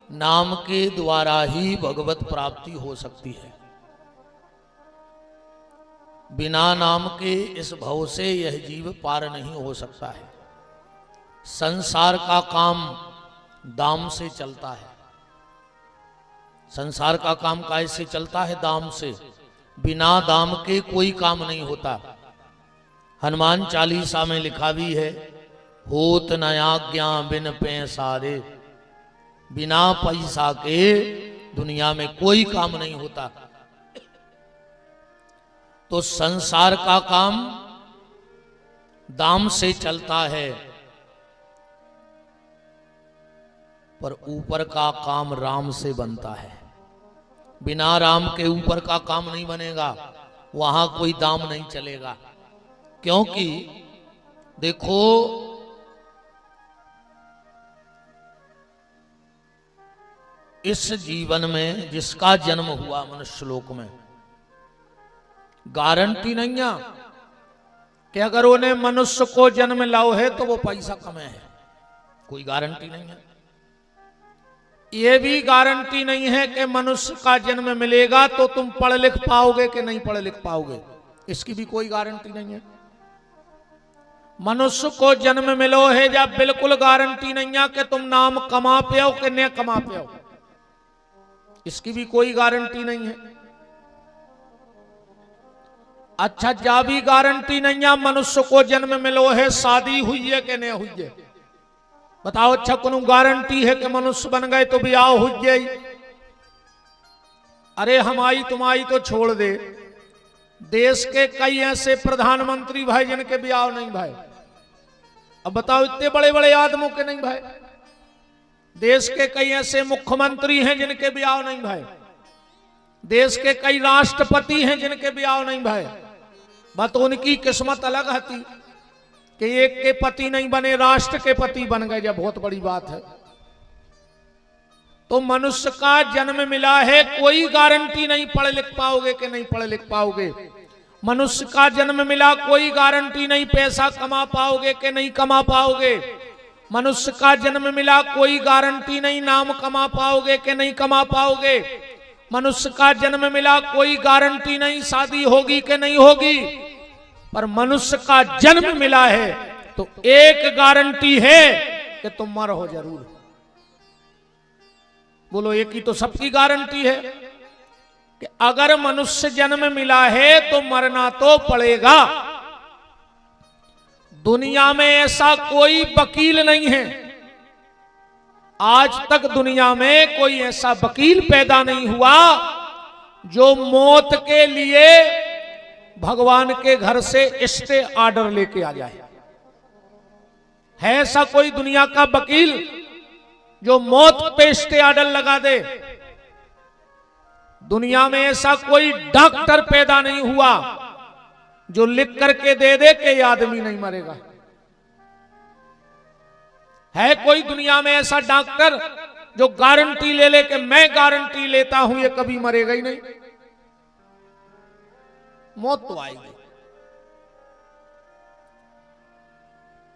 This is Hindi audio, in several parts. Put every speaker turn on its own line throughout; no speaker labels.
नाम के द्वारा ही भगवत प्राप्ति हो सकती है। बिना नाम के इस भव से यह जीव पार नहीं हो सकता है। संसार का काम दाम से चलता है। संसार का काम कैसे चलता है? दाम से। बिना दाम के कोई काम नहीं होता। हनुमान चालीसा में लिखा भी है, होत न आज्ञा बिन पैसारे। बिना पैसा के दुनिया में कोई काम नहीं होता। तो संसार का काम दाम से चलता है, पर ऊपर का काम राम से बनता है। बिना राम के ऊपर का काम नहीं बनेगा, वहां कोई दाम नहीं चलेगा। क्योंकि देखो, इस जीवन में जिसका जन्म हुआ मनुष्य लोक में, गारंटी नहीं है कि अगर उन्हें मनुष्य को जन्म लाओ है तो वो पैसा कमे है। कोई गारंटी नहीं है। ये भी गारंटी नहीं है कि मनुष्य का जन्म मिलेगा तो तुम पढ़ लिख पाओगे कि नहीं पढ़ लिख पाओगे। इसकी भी कोई गारंटी नहीं है। मनुष्य को जन्म मिलो है या बिल्कुल गारंटी नहीं है कि तुम नाम कमा पाओ कि न कमा पाओ। इसकी भी कोई गारंटी नहीं है। अच्छा, जा भी गारंटी नहीं है मनुष्य को जन्म मिलो है शादी हुई है कि नहीं हुई है। बताओ, अच्छा कोनो गारंटी है कि मनुष्य बन गए तो ब्याह हो जाए? अरे हमारी तुम्हारी तो छोड़ दे, देश के कई ऐसे प्रधानमंत्री भाई जिनके ब्याह नहीं भाई। अब बताओ, इतने बड़े बड़े आदमों के नहीं भाई। देश के कई ऐसे मुख्यमंत्री हैं जिनके ब्याह नहीं भाई। देश के कई राष्ट्रपति हैं जिनके ब्याह नहीं भाई। बस उनकी किस्मत अलग थी कि एक के पति नहीं बने, राष्ट्र के पति बन गए। जब बहुत बड़ी बात है। तो मनुष्य का जन्म मिला है, कोई गारंटी नहीं पढ़ लिख पाओगे कि नहीं पढ़ लिख पाओगे। मनुष्य का जन्म मिला, कोई गारंटी नहीं पैसा कमा पाओगे कि नहीं कमा पाओगे। मनुष्य का जन्म मिला, कोई गारंटी नहीं नाम कमा पाओगे कि नहीं कमा पाओगे। मनुष्य का जन्म मिला, कोई गारंटी नहीं शादी होगी कि नहीं होगी। पर मनुष्य का जन्म मिला है तो एक गारंटी है कि तुम मरो जरूर। बोलो, एक ही तो सबकी गारंटी है कि अगर मनुष्य जन्म मिला है तो मरना तो पड़ेगा। दुनिया में ऐसा कोई वकील नहीं है, आज तक दुनिया में कोई ऐसा वकील पैदा नहीं हुआ जो मौत के लिए भगवान के घर से स्टे ऑर्डर लेके आ जाए। है ऐसा कोई दुनिया का वकील जो मौत पे स्टे ऑर्डर लगा दे? दुनिया में ऐसा कोई डॉक्टर पैदा नहीं हुआ जो लिख करके दे कि ये आदमी नहीं मरेगा। है कोई दुनिया में ऐसा डॉक्टर जो गारंटी ले ले कि मैं गारंटी लेता हूं ये कभी मरेगा ही नहीं? मौत तो आएगी।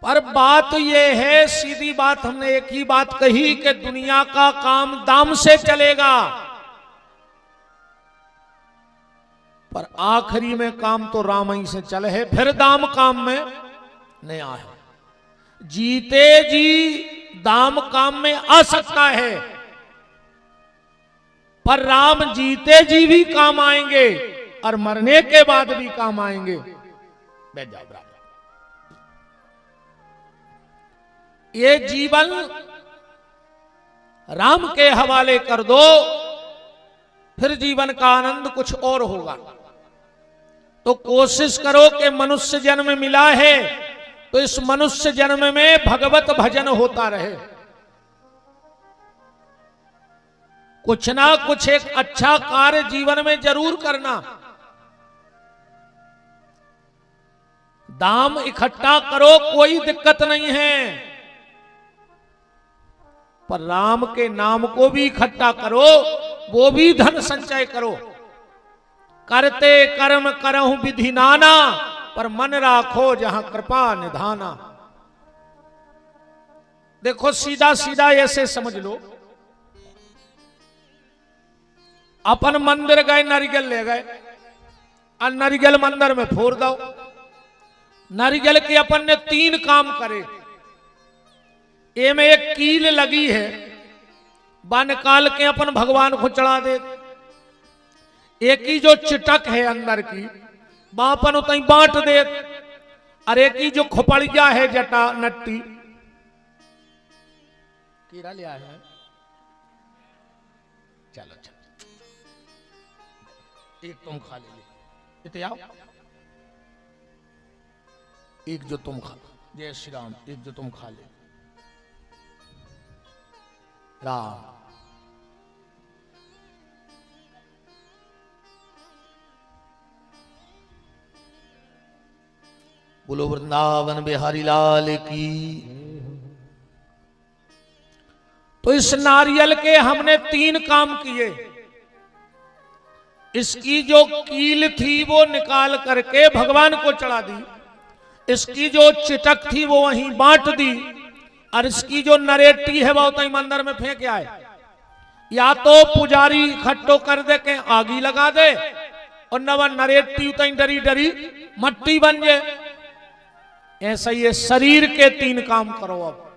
पर बात यह है, सीधी बात हमने एक ही बात कही कि दुनिया का काम दाम से चलेगा, पर आखिरी में काम तो राम ही से चले है। फिर दाम काम में नया है। जीते जी दाम काम में आ सकता है, पर राम जीते जी भी काम आएंगे और मरने के बाद भी काम आएंगे। बैठ जाओ बराबर। ये जीवन राम के हवाले कर दो, फिर जीवन का आनंद कुछ और होगा। तो कोशिश करो कि मनुष्य जन्म मिला है तो इस मनुष्य जन्म में भगवत भजन होता रहे। कुछ ना कुछ एक अच्छा कार्य जीवन में जरूर करना। दाम इकट्ठा करो, कोई दिक्कत नहीं है, पर राम के नाम को भी इकट्ठा करो, वो भी धन संचय करो। करते कर्म करहु विधि नाना, पर मन राखो जहां कृपा निधाना। देखो सीधा सीधा ऐसे समझ लो, अपन मंदिर गए, नारियल ले गए और नारियल मंदिर में फोड़ दो। नारियल के अपन ने 3 काम करे। ए में एक कील लगी है, बा निकाल के अपन भगवान को चढ़ा दे। एक ही जो चिटक है अंदर की, बा अपन उतई बांट दे। और एक ही जो खोपड़िया है जटा नट्टी, कीड़ा लिया है। चलो चलो, एक तुम खा ले, इतने आओ। एक जो तुम खा, जय श्री राम, एक जो तुम खा ले। राम बोलो वृंदावन बिहारी लाल की। तो इस नारियल के हमने 3 काम किए। इसकी जो कील थी वो निकाल करके भगवान को चढ़ा दी, इसकी जो चिटक थी वो वहीं बांट दी, और इसकी जो नरेटी है वो उतई मंदिर में फेंक आए। या तो पुजारी इकट्ठो कर दे के आगी लगा दे, और नवा नरेटी उतई डरी डरी मट्टी बन जाए। ऐसा ये शरीर के 3 काम करो। अब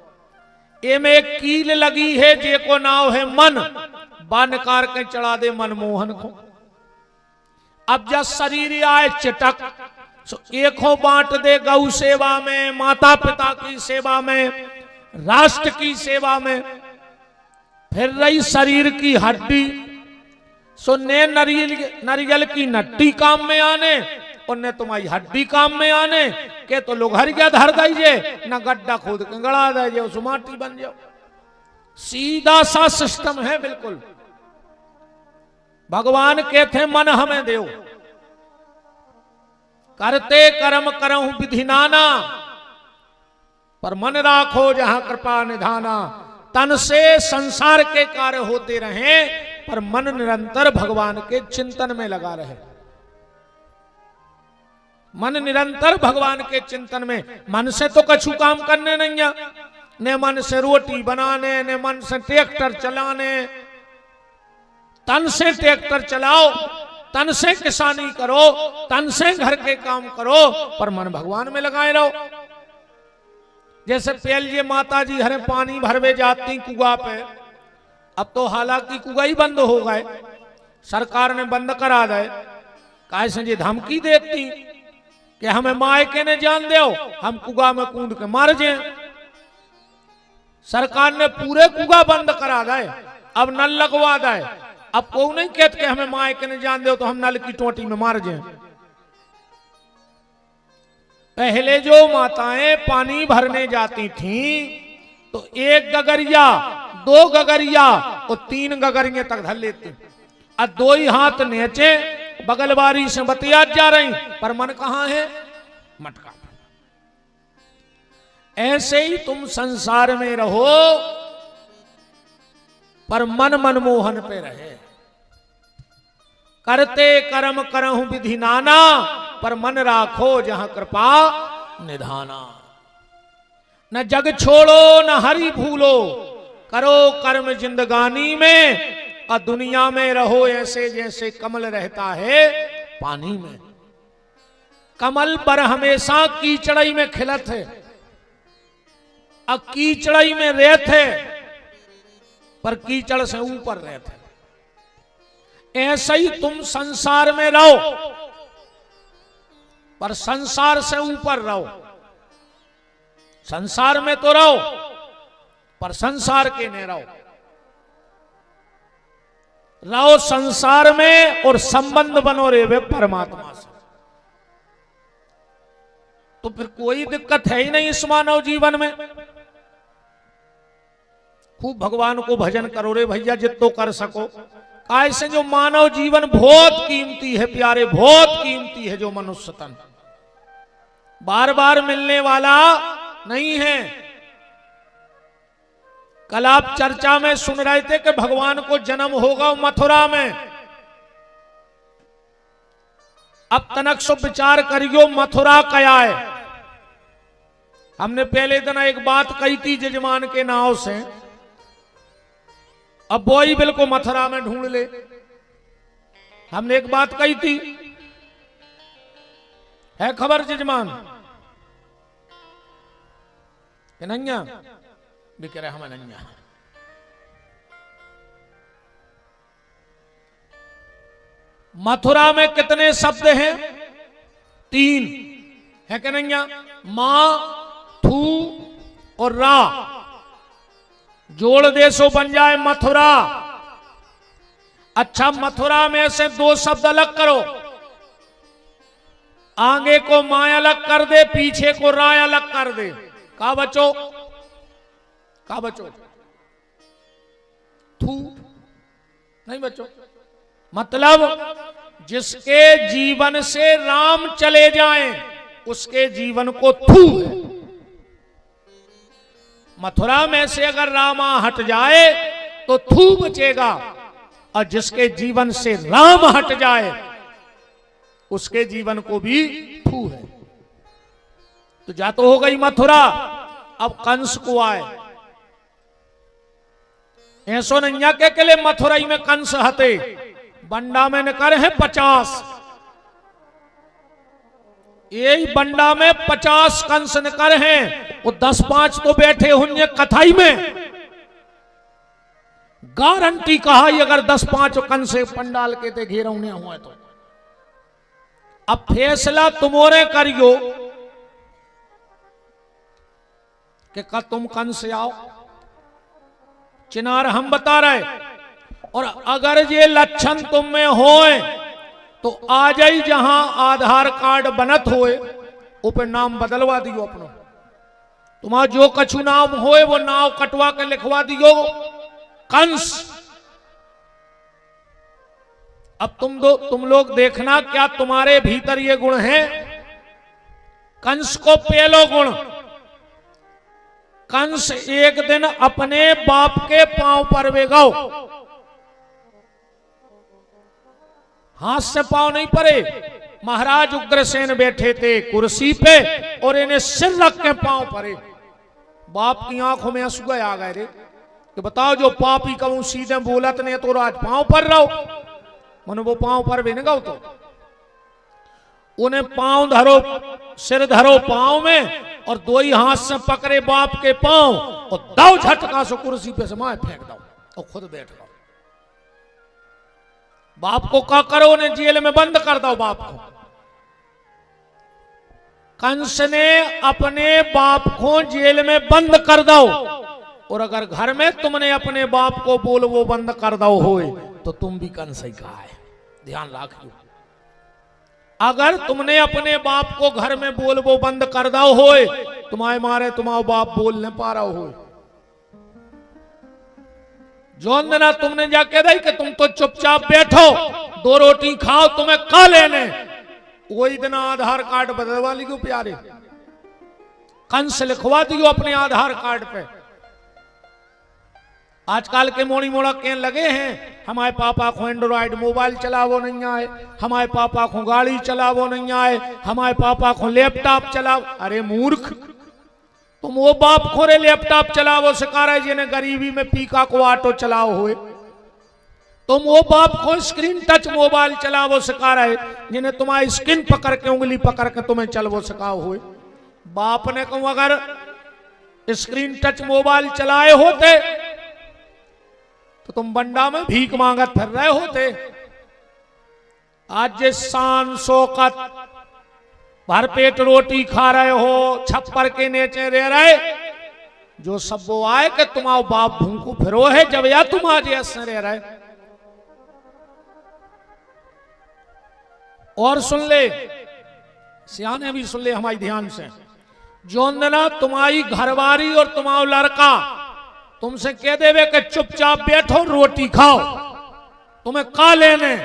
ए में एक कील लगी है, जे को नाव है मन, बानकार के चढ़ा दे मनमोहन को। अब जब शरीर आए चिटक, तो एकों बांट दे गौ सेवा में, माता पिता की सेवा में, राष्ट्र की सेवा में। फिर रही शरीर की हड्डी, सो ने नारियल की नट्टी काम में आने, और ने तुम्हारी हड्डी काम में आने के। तो लोग हर क्या धर दीजिए, ना गड्ढा खोद के गड़ा दीजिए, उस माटी बन जाओ। सीधा सा सिस्टम है बिल्कुल। भगवान कहते मन हमें देव, करते कर्म करहु विधि नाना, पर मन राखो जहां कृपा निधाना। तन से संसार के कार्य होते रहे, पर मन निरंतर भगवान के चिंतन में लगा रहे। मन निरंतर भगवान के चिंतन में। मन से तो कछु काम करने नहीं है, ने मन से रोटी बनाने, ने मन से ट्रैक्टर चलाने। तन से ट्रैक्टर चलाओ, तन से किसानी करो, तन से घर के काम करो, पर मन भगवान में लगाए रहो। जैसे पहले माता जी हरे पानी भरवे जाती कुआ पे, अब तो हालांकि कुआ ही बंद हो गए, सरकार ने बंद करा दे। कैसे जी धमकी देती कि हमें मायके ने जान दो, हम कुआ में कूद के मार जाए। सरकार ने पूरे कुआ बंद करा दे, अब नल लगवा दे। अब को नहीं कहते कि हमें मायके ने जान दो तो हम नल की टोटी में मार जाए। पहले जो माताएं पानी भरने जाती थीं, तो 1 गगरिया, 2 गगरिया और 3 गगरिया तक धर लेती, और 2 ही हाथ नीचे बगलवारी से बतिया जा रही, पर मन कहां है, मटका। ऐसे ही तुम संसार में रहो, पर मन मनमोहन पे रहे। करते कर्म करहु विधि नाना, पर मन राखो जहां कृपा निधाना। न जग छोड़ो न हरि भूलो, करो कर्म जिंदगानी में, और दुनिया में रहो ऐसे जैसे कमल रहता है पानी में। कमल पर हमेशा कीचड़ई में खिलत है, अब कीचड़ई में रहते, पर कीचड़ से ऊपर रहते। ऐसे ही तुम संसार में रहो, पर संसार से ऊपर रहो। संसार में तो रहो, पर संसार के न रहो। रहो संसार में और संबंध बनो रे वे परमात्मा से, तो फिर कोई दिक्कत है ही नहीं इस मानव जीवन में। खूब भगवान को भजन करो रे भैया, जितो कर सको। ऐसे जो मानव जीवन बहुत कीमती है प्यारे, बहुत कीमती है। जो मनुष्य तन बार बार मिलने वाला नहीं है। कल आप चर्चा में सुन रहे थे कि भगवान को जन्म होगा मथुरा में। अब तनक सो विचार करियो मथुरा क्या है। हमने पहले दिन एक बात कही थी जजमान के नाव से, अब वो ही बिल्कुल मथुरा में ढूंढ ले। हमने एक बात कही थी, है खबर जजमान कि नैया भी कह रहे हमें नैया। मथुरा में कितने शब्द हैं? 3 है कि नैया? मां, थू और रा। जोड़ दे सो बन जाए मथुरा। अच्छा, मथुरा में से 2 शब्द अलग करो, आगे को मां अलग कर दे, पीछे को रा अलग कर दे, का बचो? का बचो? थू नहीं बचो। मतलब जिसके जीवन से राम चले जाएं उसके जीवन को थू है। मथुरा में से अगर रामा हट जाए तो थू बचेगा, और जिसके जीवन से राम हट जाए उसके जीवन को भी थू है। तो जा तो हो गई मथुरा, अब कंस को आए। ऐसो नैया के लिए मथुराई में कंस हते, बंडा में नकर है 50। यही बंडा में 50 कंस नकर हैं, वो 10-5 तो बैठे होंगे कथाई में। गारंटी कहा अगर 10-5 कंस पंडाल के ते घेरा उन्हें हुआ तो। अब फैसला तुमोरे करियो कि का तुम कंस आओ, चिनार हम बता रहे। और अगर ये लक्षण तुम में होए तो आ जाई जहां आधार कार्ड बनत होए ऊपर नाम बदलवा दियो अपनो। तुम्हारा जो कछु नाम होए वो नाम कटवा के लिखवा दियो कंस। अब तुम लोग देखना क्या तुम्हारे भीतर ये गुण है? कंस को पहलो गुण, कंस एक दिन अपने बाप के पांव पर वेगाओ। हाथ से पांव नहीं पड़े। महाराज उग्रसेन बैठे थे कुर्सी पे और इन्हें सिर रख के पांव पड़े। बाप की आंखों में आंसू आ गए रे कि बताओ जो पापी कहूं सीधे बोलत नहीं तो आज पांव पर रहो। मन वो पांव पर भी नहीं गाओ तो उन्हें पांव धरो, सिर धरो पांव में और 2 ही हाथ से पकड़े बाप के पांव और दाव झटका से कुर्सी पे से माए फेंक दो और खुद बैठ गओ। बाप को क्या करो? उन्हें जेल में बंद कर दो बाप को। कंस ने अपने बाप को जेल में बंद कर दो। और अगर घर में तुमने अपने बाप को बोल वो बंद कर दो होए तो तुम भी कंस ही कहा है। ध्यान रखियो, अगर तुमने अपने बाप को घर में बोल वो बंद कर दो होए, तुम्हारे मारे तुम्हारा बाप बोल नहीं पा रहा हो, जोन देना तुमने जाके दई कि तुम तो चुपचाप बैठो 2 रोटी खाओ, तुम्हें खा लेने, वही दिन आधार कार्ड बदलवा लियो प्यारे। कंस लिखवा दियो अपने आधार कार्ड पे। आजकल के मोड़ी मोड़ा कहने लगे हैं हमारे पापा को एंड्रॉइड मोबाइल चलावो नहीं आए, हमारे पापा को गाड़ी चलावो नहीं आए, हमारे पापा को लैपटॉप चलाओ। अरे मूर्ख, तुम वो बाप खोरे लैपटॉप चलावो सिखा रहे जिन्हें गरीबी में पीका को ऑटो चलाओ हुए। तुम वो बाप को स्क्रीन टच मोबाइल चलावो सिखा रहे जिन्हें तुम्हारी स्क्रीन पकड़ के उंगली पकड़ के तुम्हें चलवो सिखाओ हुए। बाप ने कहूं अगर स्क्रीन टच मोबाइल चलाए होते तो तुम बंडा में भीख मांगत फिर रहे होते। आज शान शौकत भरपेट रोटी खा रहे हो, छप्पर के नीचे रह रहे, जो सब वो आए कि तुम्हारा बाप भूखू फिरो है जब या तुम आज ऐसे रह रहे। और सुन ले, सियाने भी सुन ले हमारी ध्यान से, जो ना तुम्हारी घरवारी और तुम्हारा लड़का तुमसे कह देवे कि चुपचाप बैठो रोटी खाओ, तुम्हें खा लेने,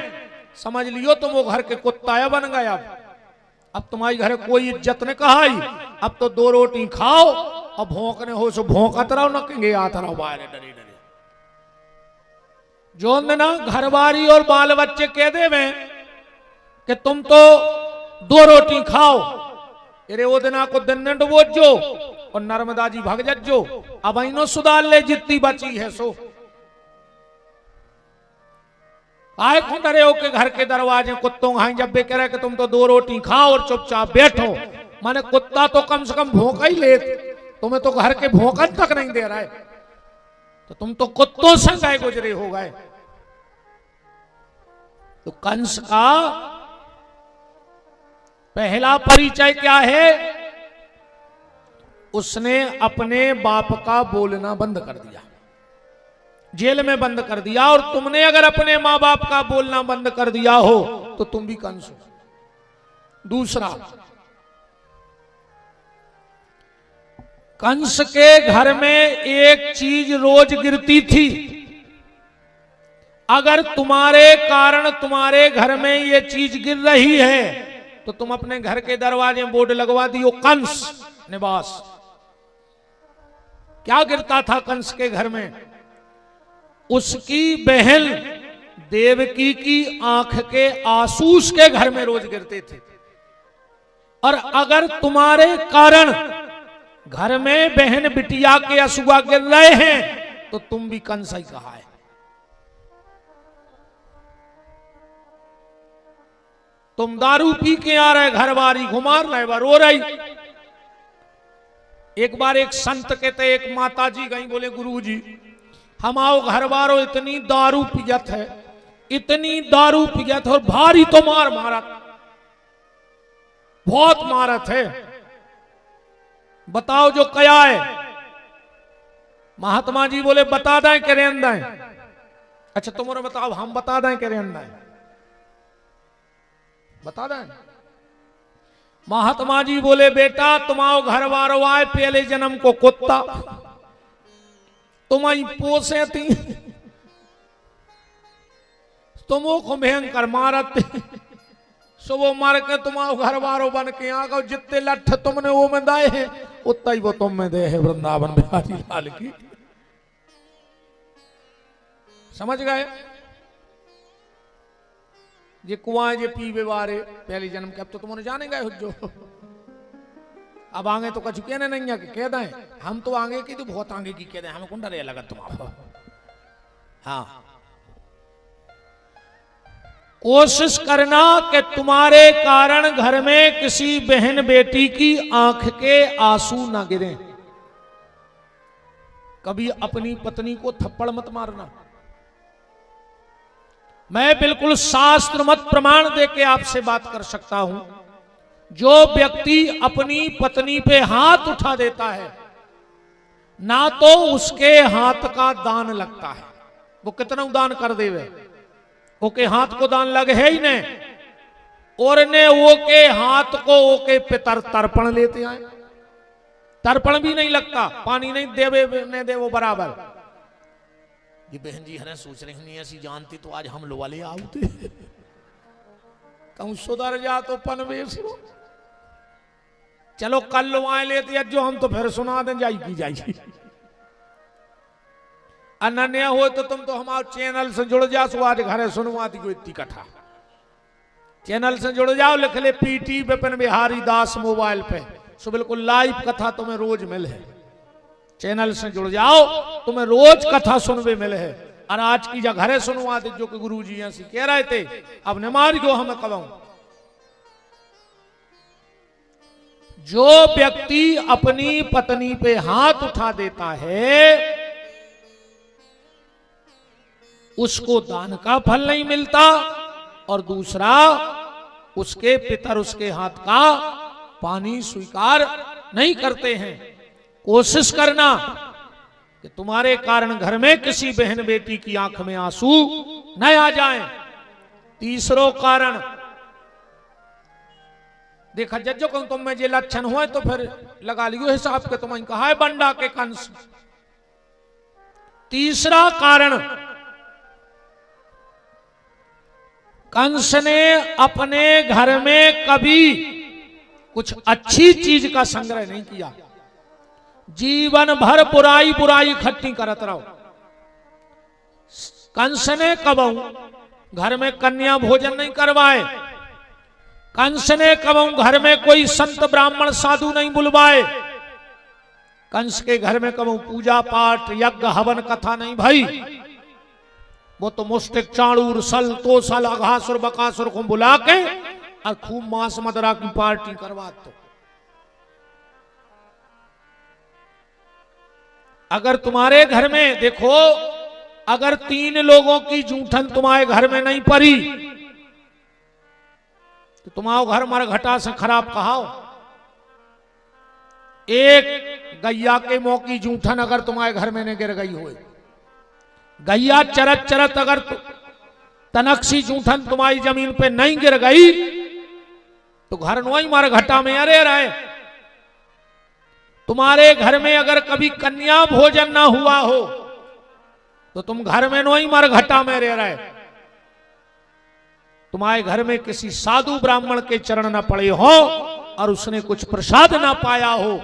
समझ लियो तुम वो घर के कुत्ता बन गया। अब तुम्हारी घर कोई इज्जत ने कहाई, अब तो 2 रोटी खाओ और भौंकने हो सो भौंकत रहो, न कहेंगे आता रहो बाहर डरे डरे। जो ना घरवारी और बाल बच्चे कह देवे कि तुम तो 2 रोटी खाओ, अरे वो दिना को दिन ने डुबोजो और नर्मदा जी भाग जज्जो, अब इनो सुधार ले जितनी बची है सो। आए क्यों डरे हो कि घर के दरवाजे कुत्तों खाई, जब भी कह रहे कि तुम तो 2 रोटी खाओ और चुपचाप बैठो। माने कुत्ता तो कम से कम भौंका ही ले, तुम्हें तो घर के भौंकन तक नहीं दे रहा है, तो तुम तो कुत्तों से गए गुजरे हो गए। तो कंस का पहला परिचय क्या है? उसने अपने बाप का बोलना बंद कर दिया, जेल में बंद कर दिया। और तुमने अगर अपने मां बाप का बोलना बंद कर दिया हो तो तुम भी कंस हो। दूसरा, कंस के घर में एक चीज रोज गिरती थी। अगर तुम्हारे कारण तुम्हारे घर में ये चीज गिर रही है तो तुम अपने घर के दरवाजे में बोर्ड लगवा दियो, कंस निवास। क्या गिरता था कंस के घर में? उसकी बहन देवकी की आंख के आंसू उसके घर में रोज गिरते थे। और अगर तुम्हारे कारण घर में बहन बिटिया के असूआ गिर रहे हैं तो तुम भी कंस ही कहा है। तुम दारू पी के आ रहे, घर बारी घुमार रहे, रो रही। एक बार एक संत कहते, एक माता जी गई, बोले गुरु जी हम आओ घर बारो इतनी दारू पियत है, इतनी दारू पियत है और भारी तो मार मारत, बहुत मारत है, बताओ जो कया है। महात्मा जी बोले बता दें करे अंदर। अच्छा तुम्हारे बताओ, हम बता दें करे अंदर, बता दें। महात्मा जी बोले बेटा तुम आओ घर वारो आए, पहले जन्म को कुत्ता तुम्हारी पोसे थी, तुमो को भयंकर मारत, सो वो मार के तुम्हारो घर वारो बन के आ गो। जितने लठ तुमने वो में दाए हैं उतना ही वो तुम में दे है वृंदावन बिहारी लाल की। समझ गए? ये कुआं जे पीवे वारे पहले जन्म के, अब तो तुमने जाने गए जो। अब आगे तो कछु कहने नहीं है कि कह दें, हम तो आगे की तो बहुत आगे की कह दें, हमें कौन डरे लगा तुम्हारा। हाँ, कोशिश करना कि तुम्हारे कारण घर में किसी बहन बेटी की आंख के आंसू ना गिरें। कभी अपनी पत्नी को थप्पड़ मत मारना। मैं बिल्कुल शास्त्र मत प्रमाण देके आपसे बात कर सकता हूं। जो व्यक्ति अपनी पत्नी पे हाथ उठा देता है ना तो उसके हाथ का दान लगता है, वो कितना दान कर देवे, ओके हाथ को दान लगे है ही नहीं, और ने वो के हाथ को ओके पितर तर्पण लेते आए, तर्पण भी नहीं लगता, पानी नहीं देवे ने दे वो बराबर। ये बहन जी हरे सोच रही नहीं ऐसी जानती तो आज हम लोग वाले आउते कहूं सुधर जा तो पनवेश रो। चलो कल लो आए लेते जो हम तो फिर सुना दें जाई की जाएगी। अनन्या हो तो तुम तो हमारे चैनल से जुड़ जाओ, सो आज घरे सुनवा दी कोई इतनी कथा। चैनल से जुड़ जाओ, लिख ले पीटी विपिन बिहारी दास मोबाइल पे, सो बिल्कुल लाइव कथा तुम्हें रोज मिले। चैनल से जुड़ जाओ, तुम्हें रोज कथा सुनवे मिले है। और आज की जगह घरे सुनवा दे जो कि गुरु जी ऐसी कह रहे थे, अब निमारी को हमें कहूं। जो व्यक्ति अपनी पत्नी पे हाथ उठा देता है उसको दान का फल नहीं मिलता, और दूसरा उसके पितर उसके हाथ का पानी स्वीकार नहीं करते हैं। कोशिश करना कि तुम्हारे कारण घर में किसी बहन बेटी की आंख में आंसू न आ जाएं। तीसरो कारण देखा जज्जो कहूं तुम में जे लक्षण हुए तो फिर लगा लियो हिसाब के, तुम्हें कहा है बंडा के कंस। तीसरा कारण, कंस ने अपने घर में कभी कुछ अच्छी चीज का संग्रह नहीं किया, जीवन भर बुराई बुराई इकट्ठी करत रहो। कंस ने कबहू घर में कन्या भोजन नहीं करवाए, कंस ने कबहू घर में कोई संत ब्राह्मण साधु नहीं बुलवाए, कंस के घर में कबहू पूजा पाठ यज्ञ हवन कथा नहीं भाई। वो तो मुस्तिक चाणूर सल तो सल अघासुर बकासुर को बुला के और खूब मांस मदरा की पार्टी करवा। तो अगर तुम्हारे घर में देखो, अगर 3 लोगों की जूठन तुम्हारे घर में नहीं पड़ी तो तुम्हारा घर मरघटा से खराब कहाओ। एक गैया के मुंह की जूठन अगर तुम्हारे घर में नहीं गिर गई हो, गैया चरत चरत अगर तनक्सी जूठन तुम्हारी जमीन पे नहीं गिर गई तो घर नो ही मरघटा में अरे रहे। तुम्हारे घर में अगर कभी कन्या भोजन ना हुआ हो तो तुम घर में नो ही मरघटा में रह रहे। तुम्हारे घर में किसी साधु ब्राह्मण के चरण न पड़े हो और उसने कुछ प्रसाद ना पाया हो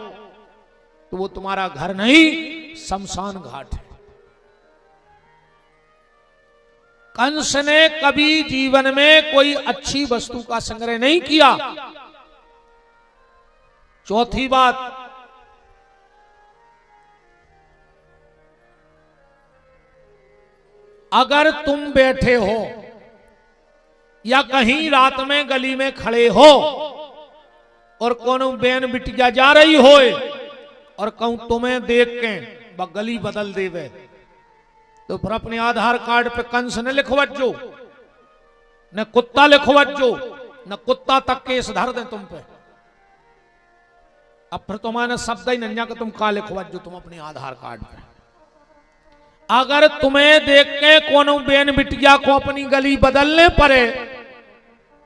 तो वो तुम्हारा घर नहीं, शमशान घाट है। कंस ने कभी जीवन में कोई अच्छी वस्तु का संग्रह नहीं किया। चौथी बात, अगर तुम बैठे हो या कहीं रात में गली में खड़े हो और कोनो बेन बिटिया जा रही हो और कहूं तुम्हें देख के गली बदल देवे तो फिर अपने आधार कार्ड पे कंस ने लिखवत जो, न कुत्ता लिखवत जो, न कुत्ता तक केस धर दे तुम पे। अब फिर तुम्हारे शब्द ही नन्या कि तुम का लिखवत जो तुम अपने आधार कार्ड पे। अगर तुम्हें देख के कोनो बेन बिटिया को अपनी गली बदलने पड़े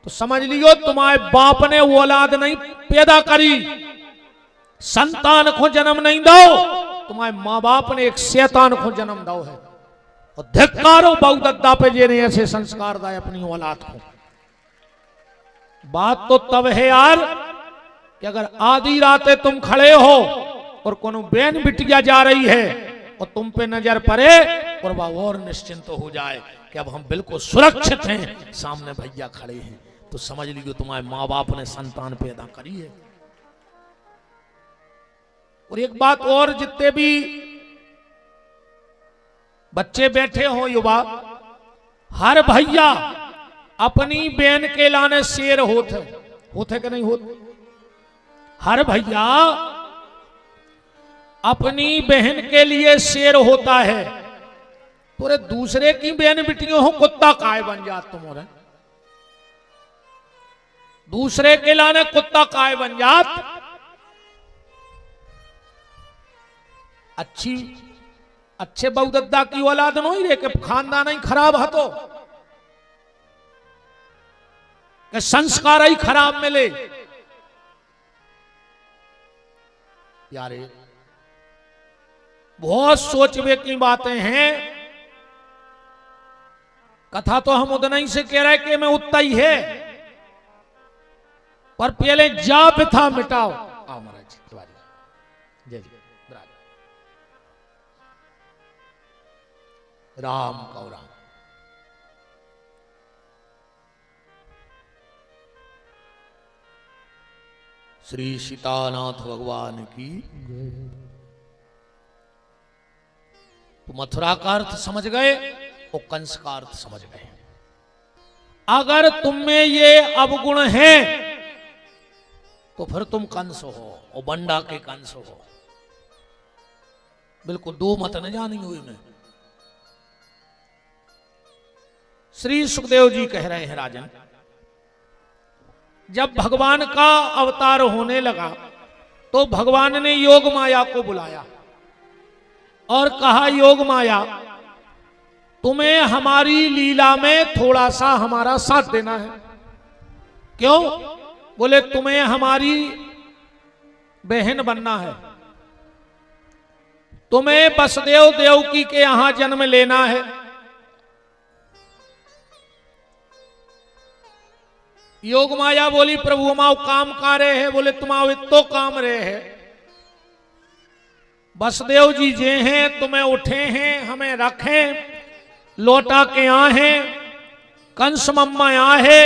तो समझ लियो तुम्हारे बाप ने वो औलाद नहीं पैदा करी, संतान को जन्म नहीं दो, तुम्हारे माँ बाप ने एक शैतान को जन्म दो है। और धिक्कारो बहुदद्दा पे जे ने ऐसे संस्कार दाए अपनी औलाद को। बात तो तब है यार कि अगर आधी रातें तुम खड़े हो और कोनो बेन बिटिया जा रही है और तुम पे नजर पड़े और वह और निश्चिंत हो जाए कि अब हम बिल्कुल सुरक्षित हैं, सामने भैया खड़े हैं, तो समझ लीजिए तुम्हारे माँ बाप ने संतान पैदा करी है। और एक बात और, जितने भी बच्चे बैठे हो युवा, हर भैया अपनी बहन के लाने शेर होते कि नहीं होते? हर भैया अपनी बहन के लिए शेर होता है। पूरे दूसरे की बहन बिटियों हो कुत्ता काय बन जात तुम्हारे, दूसरे के लाने कुत्ता काय बन जात। अच्छे बहुदद्दा की औलाद नहीं रे कि खानदान ही खराब है तो कि संस्कार ही खराब मिले यार। बहुत सोचने की बातें हैं। कथा तो हम उतना ही से कह रहे कि मैं उतना ही है, पर पहले जा बिथा मिटाओ। आओ महाराज जय जय राम कौ राम। श्री सीतानाथ भगवान की। तो मथुरा का अर्थ समझ गए और कंस का अर्थ समझ गए। अगर तुम में ये अवगुण है तो फिर तुम कंस हो और बंडा के कंस हो। बिल्कुल दो मत न जानी हुई में। श्री सुखदेव जी कह रहे हैं राजन, जब भगवान का अवतार होने लगा तो भगवान ने योग माया को बुलाया और कहा, योग माया तुम्हें हमारी लीला में थोड़ा सा हमारा साथ देना है। क्यों? बोले तुम्हें हमारी बहन बनना है, तुम्हें वसुदेव देवकी के यहां जन्म लेना है। योग माया बोली, प्रभु हमाओ काम का रहे हैं। बोले तुम्हारे तो काम रहे हैं, वसुदेव जी जे हैं तुम्हें उठे हैं, हमें रखें, लौटा के आए हैं, कंस मम्मा आए है,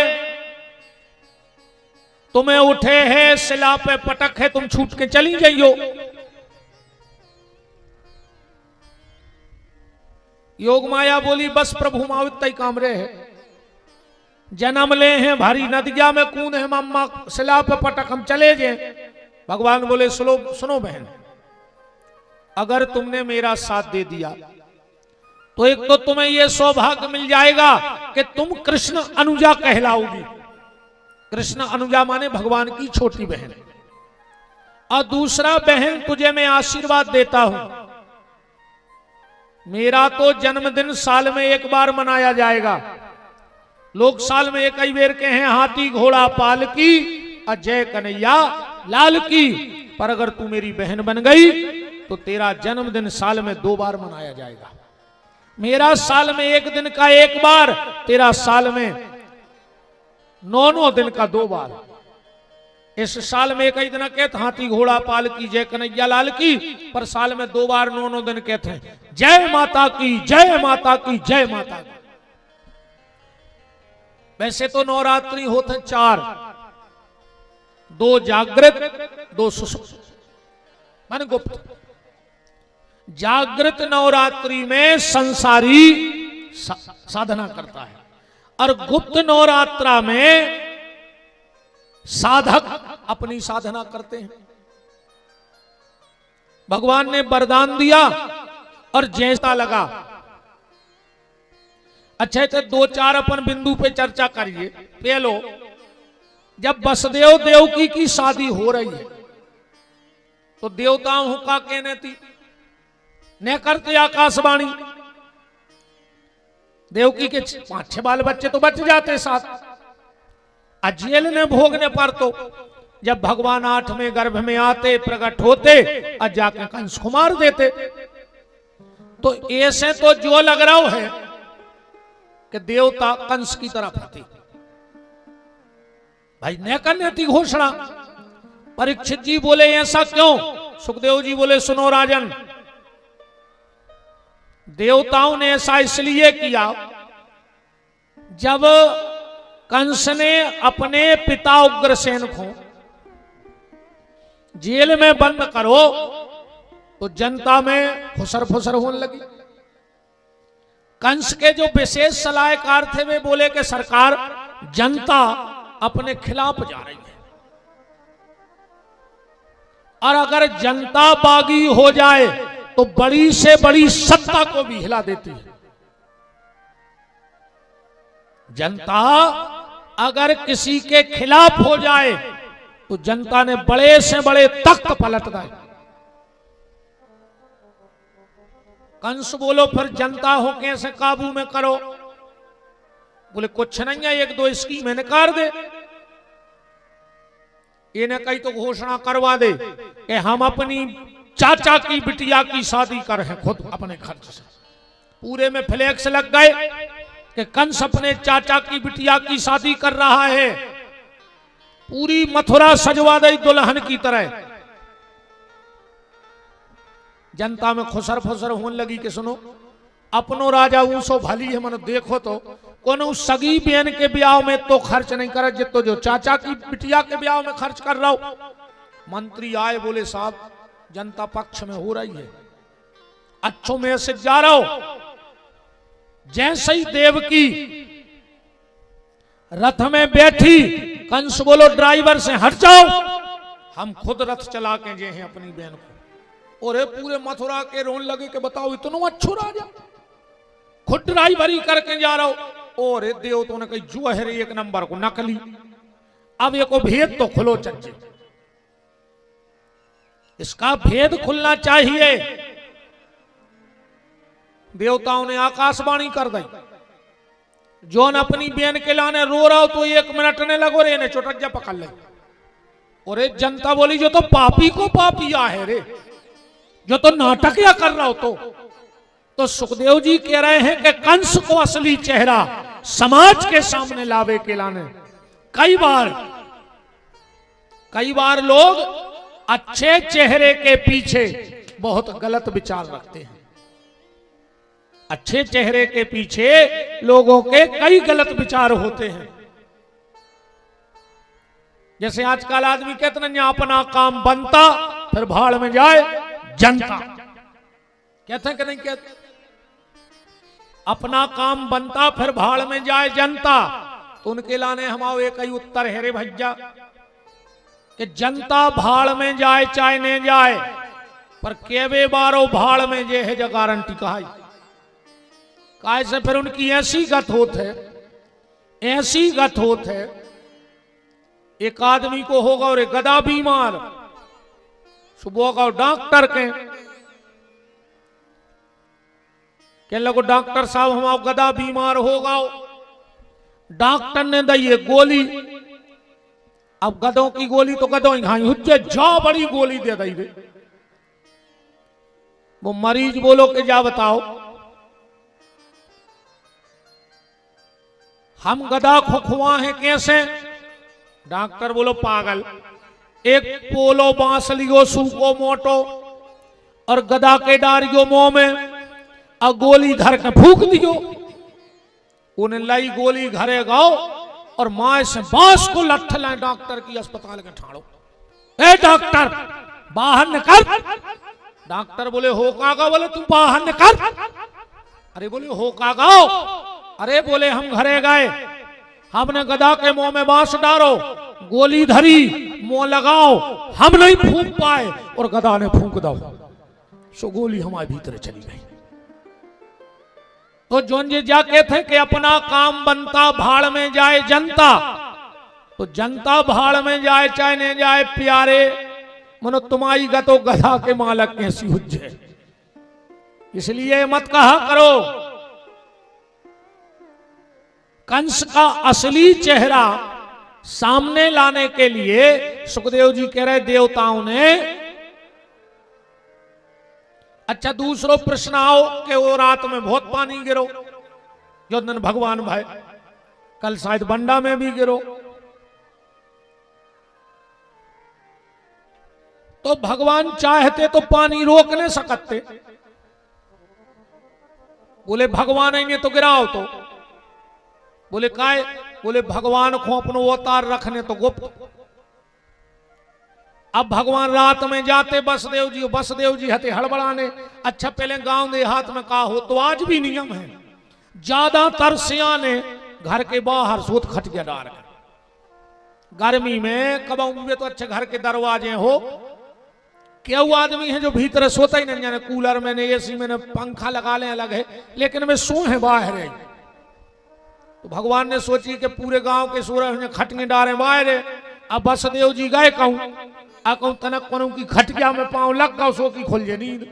तुम्हें उठे है, सिला पे पटक है, तुम छूट के चली जाइयो। योग माया बोली बस प्रभु मावित काम रहे है, जन्म ले हैं भारी नदिया में कूद है मम्मा सिला पे पटक हम चले जाए। भगवान बोले सुनो सुनो बहन, अगर तुमने मेरा साथ दे दिया तो एक तो तुम्हें यह सौभाग्य मिल जाएगा कि तुम कृष्ण अनुजा कहलाओगी। कृष्ण अनुजा माने भगवान की छोटी बहन। और दूसरा बहन तुझे मैं आशीर्वाद देता हूं, मेरा तो जन्मदिन साल में एक बार मनाया जाएगा। लोग साल में एक ही बेर के हैं हाथी घोड़ा पाल की अजय कन्हैया लाल की, पर अगर तू मेरी बहन बन गई तो तेरा जन्मदिन साल में 2 बार मनाया जाएगा। मेरा साल में 1 दिन का 1 बार, तेरा साल में 9 दिन का 2 बार। इस साल में 1 ही दिन कहते हाथी घोड़ा पाल की जय कन्हैया लाल की, पर साल में 2 बार 9 दिन कहते हैं जय माता की जय माता की जय माता की। वैसे तो नवरात्रि होते 4, 2 जागृत 2 सुषुप्त माने गुप्त। जागृत नवरात्रि में संसारी साधना करता है और गुप्त नवरात्रा में साधक अपनी साधना करते हैं। भगवान ने वरदान दिया और जैसा लगा। अच्छा तो 2-4 अपन बिंदु पे चर्चा करिए। पहलो, जब वसुदेव देवकी की शादी हो रही है तो देवताओं का कहने थी न करते आकाशवाणी। देवकी के 5-6 बाल बच्चे तो बच जाते साथ। अजेल ने भोगने पर तो जब भगवान 8वें गर्भ में आते प्रकट होते और जाकर कंस को मार देते। तो ऐसे तो जो लग रहा है कि देवता कंस की तरफ आती। भाई न करने थी घोषणा। परीक्षित जी बोले ऐसा क्यों? सुखदेव जी बोले सुनो राजन, देवताओं ने ऐसा इसलिए किया, जब कंस ने अपने पिता उग्रसेन को जेल में बंद करो तो जनता में फुसर फुसर होने लगी। कंस के जो विशेष सलाहकार थे वे बोले कि सरकार जनता अपने खिलाफ जा रही है और अगर जनता बागी हो जाए तो बड़ी से बड़ी सत्ता को भी हिला देती है। जनता अगर किसी के खिलाफ हो जाए तो जनता ने बड़े से बड़े तख्त पलट गए। कंस बोलो फिर जनता हो कैसे काबू में करो? बोले कुछ नहीं है, 1-2 स्कीम निकाल दे। इन्हें कहीं तो घोषणा करवा दे कि हम अपनी चाचा की बिटिया की शादी कर हैं खुद अपने खर्च से। पूरे में फ्लैक्स लग गए कि कंस अपने चाचा की बिटिया की शादी कर रहा है। पूरी मथुरा सजवा दी दुल्हन की तरह। जनता में खुसर फुसर होने लगी कि सुनो अपनो राजा ऊसो भली है मन देखो तो कोनो सगी बहन के ब्याह में तो खर्च नहीं कर जितो जो चाचा की बिटिया के ब्याह में खर्च कर रहा हो। मंत्री आए बोले साहब जनता पक्ष में हो रही है, अच्छों में से जा रहा हो। जैसे ही देवकी रथ में बैठी कंस बोलो ड्राइवर से हट जाओ, हम खुद रथ चला के जे हैं अपनी बहन को। और पूरे मथुरा के रोने लगे कि बताओ इतना अच्छो राजा खुद ड्राइवरी करके जा रहा हो। और देवताओं ने कही जो है रे 1 नंबर को नकली। अब ये को भेद तो खुलो चच्चे, इसका भेद खुलना चाहिए। देवताओं ने आकाशवाणी कर दी। जोन अपनी बहन के लाने रो रहा हो तो 1 मिनट ने लगो रे ने चोटज्जा पकड़ ले। और जनता बोली जो तो पापी को पापिया है रे, जो तो नाटक या कर रहा हो। तो सुखदेव जी कह रहे हैं कि कंस को असली चेहरा समाज के सामने लावे के लाने कई बार लोग अच्छे चेहरे के पीछे बहुत गलत विचार रखते हैं। अच्छे चेहरे के पीछे लोगों के कई गलत विचार होते हैं। जैसे आजकल आदमी कहते हैं अपना काम बनता फिर भाड़ में जाए जनता, कहते हैं कि नहीं कहते? अपना काम बनता फिर भाड़ में जाए जनता। तो उनके लाने हमारो एक ही उत्तर है रे भैया कि जनता भाड़ में जाए चाहे नहीं जाए, पर केवे बारो भाड़ में जे है जो गारंटी कहाई। काहे से फिर उनकी ऐसी गत होत है, ऐसी गत होत है। एक आदमी को होगा और एक गधा बीमार, सुबह का डॉक्टर के लगो डॉक्टर साहब हमारा गधा बीमार होगा। डॉक्टर ने दी ये गोली, अब गधों की गोली तो गधों ही खाई, हुज्जे जा बड़ी गोली दे दी रे। वो मरीज बोलो कि जा बताओ हम गधा को खुआ है कैसे? डॉक्टर बोलो पागल, एक पोलो बांस लियो सूखो मोटो और गधा के डारियो मुंह में और गोली धर के फूक दियो। उन्हें लाई गोली घरे गाओ और माए से बांस को लठ लाए डॉक्टर की अस्पताल के ठाड़ो। ए डॉक्टर बाहर निकल। डॉक्टर बोले हो कागा? बोले तुम बाहर निकल। अरे बोले हो कागा? अरे बोले हम घरे गए, हमने गधा के मुंह में बांस डालो, गोली धरी, मुंह लगाओ, हम नहीं फूंक पाए और गधा ने फूंक दो, सो गोली हमारे भीतर चली गई। तो जोन जी जाके थे कि अपना काम बनता भाड़ में जाए जनता। तो जनता भाड़ में जाए चाहे नहीं जाए प्यारे, मनो तुम्हारी गतो गधा के मालक कैसी हुज्जे। इसलिए मत कहा करो कंस का असली चेहरा सामने लाने के लिए सुखदेव जी कह रहे देवताओं ने। अच्छा दूसरो प्रश्न आओ कि वो रात में बहुत पानी गिरो, जो दिन भगवान भाई कल शायद बंडा में भी गिरो। तो भगवान चाहते तो पानी रोक नहीं सकते। बोले भगवान ही ने तो गिराओ। तो बोले काय? बोले भगवान को अपनो अवतार रखने तो गुप्त। अब भगवान रात में जाते बसदेव जी हते हड़बड़ाने। अच्छा पहले गांव देहात में कहा हो तो आज भी नियम है, ज्यादातर सियाने घर के बाहर सोत खटिया डाल कर। गर्मी में कबाऊ में तो अच्छे घर के दरवाजे हो, क्या वो आदमी है जो भीतर सोता ही नहीं जाने, कूलर में ने एसी में ने पंखा लगा ले अलग है, लेकिन वे सो है बाहर है। तो भगवान ने सोची कि पूरे गांव के सूरज खटने डारे बाहर है। अब बसदेव जी गए कहूं तनक कोनों की खटिया में पांव लग गौ सो की खुल जे नींद,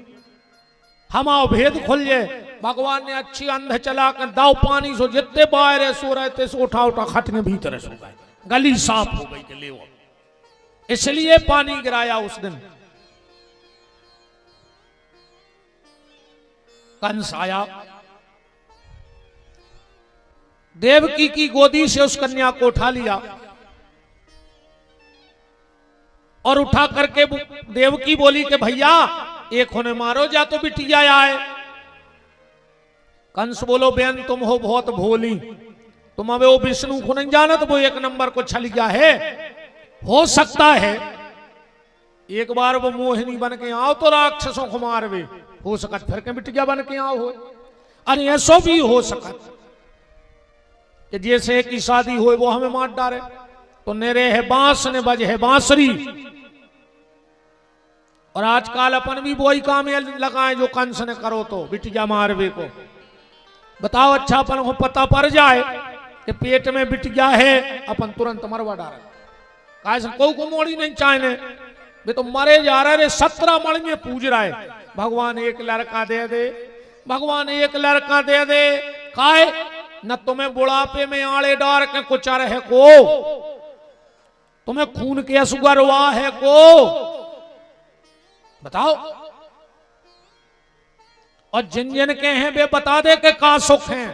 हमाओ भेद खुल जे। भगवान ने अच्छी अंध चला कर दाव पानी सो जितने बाहर है सो रहे थे सो उठा खटने भीतर सो गए, गली साफ हो गई के ले। इसलिए पानी गिराया उस दिन। कंस आया, देवकी की गोदी से उस कन्या को उठा लिया और उठा करके देवकी बोली कि भैया एक होने मारो जा तो बिटिया आए। कंस बोलो बेन तुम हो बहुत भोली, तुम अबे वो विष्णु को नहीं जानत, वो एक नंबर को छलिया है। हो सकता है एक बार वो मोहिनी बन के आओ तो राक्षसों को मारवे, हो सकत फिर के बिटिया बन के आओ हो। अरे ऐसो भी हो सकत कि जैसे की शादी हो वो हमें मार डाले। तो नेरे है बांस ने बजे है बांसुरी। और आजकल अपन भी वही काम लगाए जो कंस ने करो तो बिटिया मारवे को। बताओ अच्छा अपन को पता पड़ जाए कि पेट में बिटिया है, अपन तुरंत मरवा डाले। कैसे को मोड़ी नहीं चाहने, वे तो मरे जा रहे 17 मण में पूज रहा है। भगवान एक लड़का दे दे, भगवान एक लड़का दे दे। काहे न तुम्हें बुढ़ापे में आड़े डार के कुचा रहे को, तुम्हें खून के असुगर हुआ है को, बताओ। और जिन जिन के हैं वे बता दे के का सुख हैं।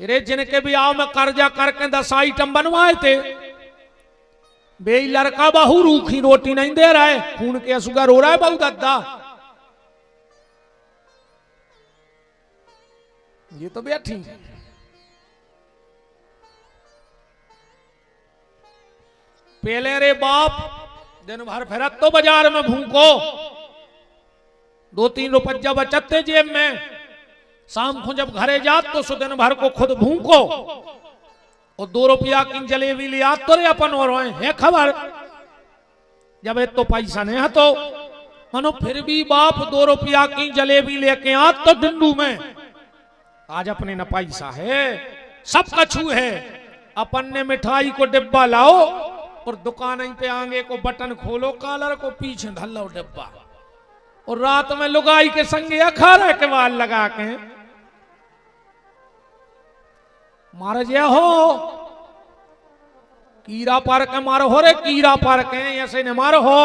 अरे जिनके भी आओ में कर्जा करके 10 आइटम बनवाए थे, वे लड़का बहू रूखी रोटी नहीं दे रहा है, खून के असुगर हो रहा है बहु दद्दा। ये तो बैठी पहले रे बाप दिन भर फिरत तो बाजार में भूखो, 2-3 रुपया बचते जेब में, शाम को जब घरे जात तो सो दिन भर को खुद भूखो और 2 रुपया की जलेबी लिया तो रे अपन और है खबर जब तो पैसा नहीं है तो मनो फिर भी बाप 2 रुपया की जलेबी लेके आ तो डिंडू में आज अपने न पैसा है सब कछु है अपन ने मिठाई को डिब्बा लाओ और दुकान पे आगे को बटन खोलो कॉलर को पीछे धल्लो डिब्बा और रात में लुगाई के संगे अखाड़ा के वाल लगा के मार जे हो कीड़ा पार के मारो हो रे कीड़ा पार के ऐसे न मारो हो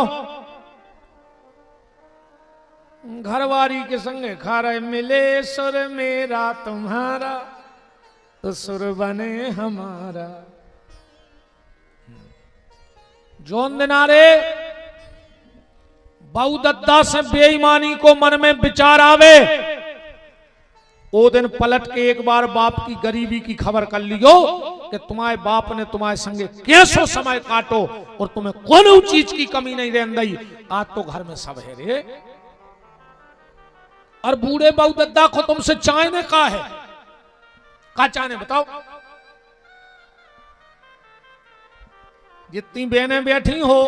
घरवारी के संगे खा रहे मिले सुर मेरा तुम्हारा तो सुर बने हमारा जोन दिनारे बहुदत्ता से बेईमानी को मन में विचार आवे वो दिन पलट के एक बार बाप की गरीबी की खबर कर लियो कि तुम्हारे बाप ने तुम्हारे संगे कैसो समय काटो और तुम्हें कोनो चीज की कमी नहीं रहन दई आज तो घर में सब है रे और बूढ़े बहुदत्ता को तुमसे चाहने का है का चाहने बताओ जितनी बहनें बैठी हो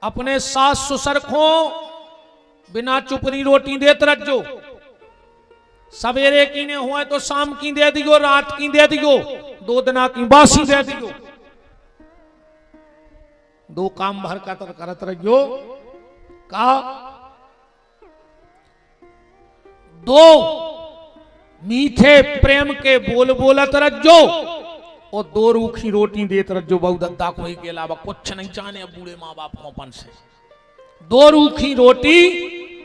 अपने सास ससुर को बिना चुपनी रोटी देते रखो सवेरे की ने हुआ तो शाम की दे दियो रात की दे दियो 2 दिना की बासी दे दियो 2 काम भर का तर करत रहियो का 2 मीठे प्रेम के बोल बोलत रखो और 2 रूखी रोटी देत रखो बहुदत्ता को के अलावा कुछ नहीं चाहने बूढ़े माँ बाप अपन से 2 रूखी रोटी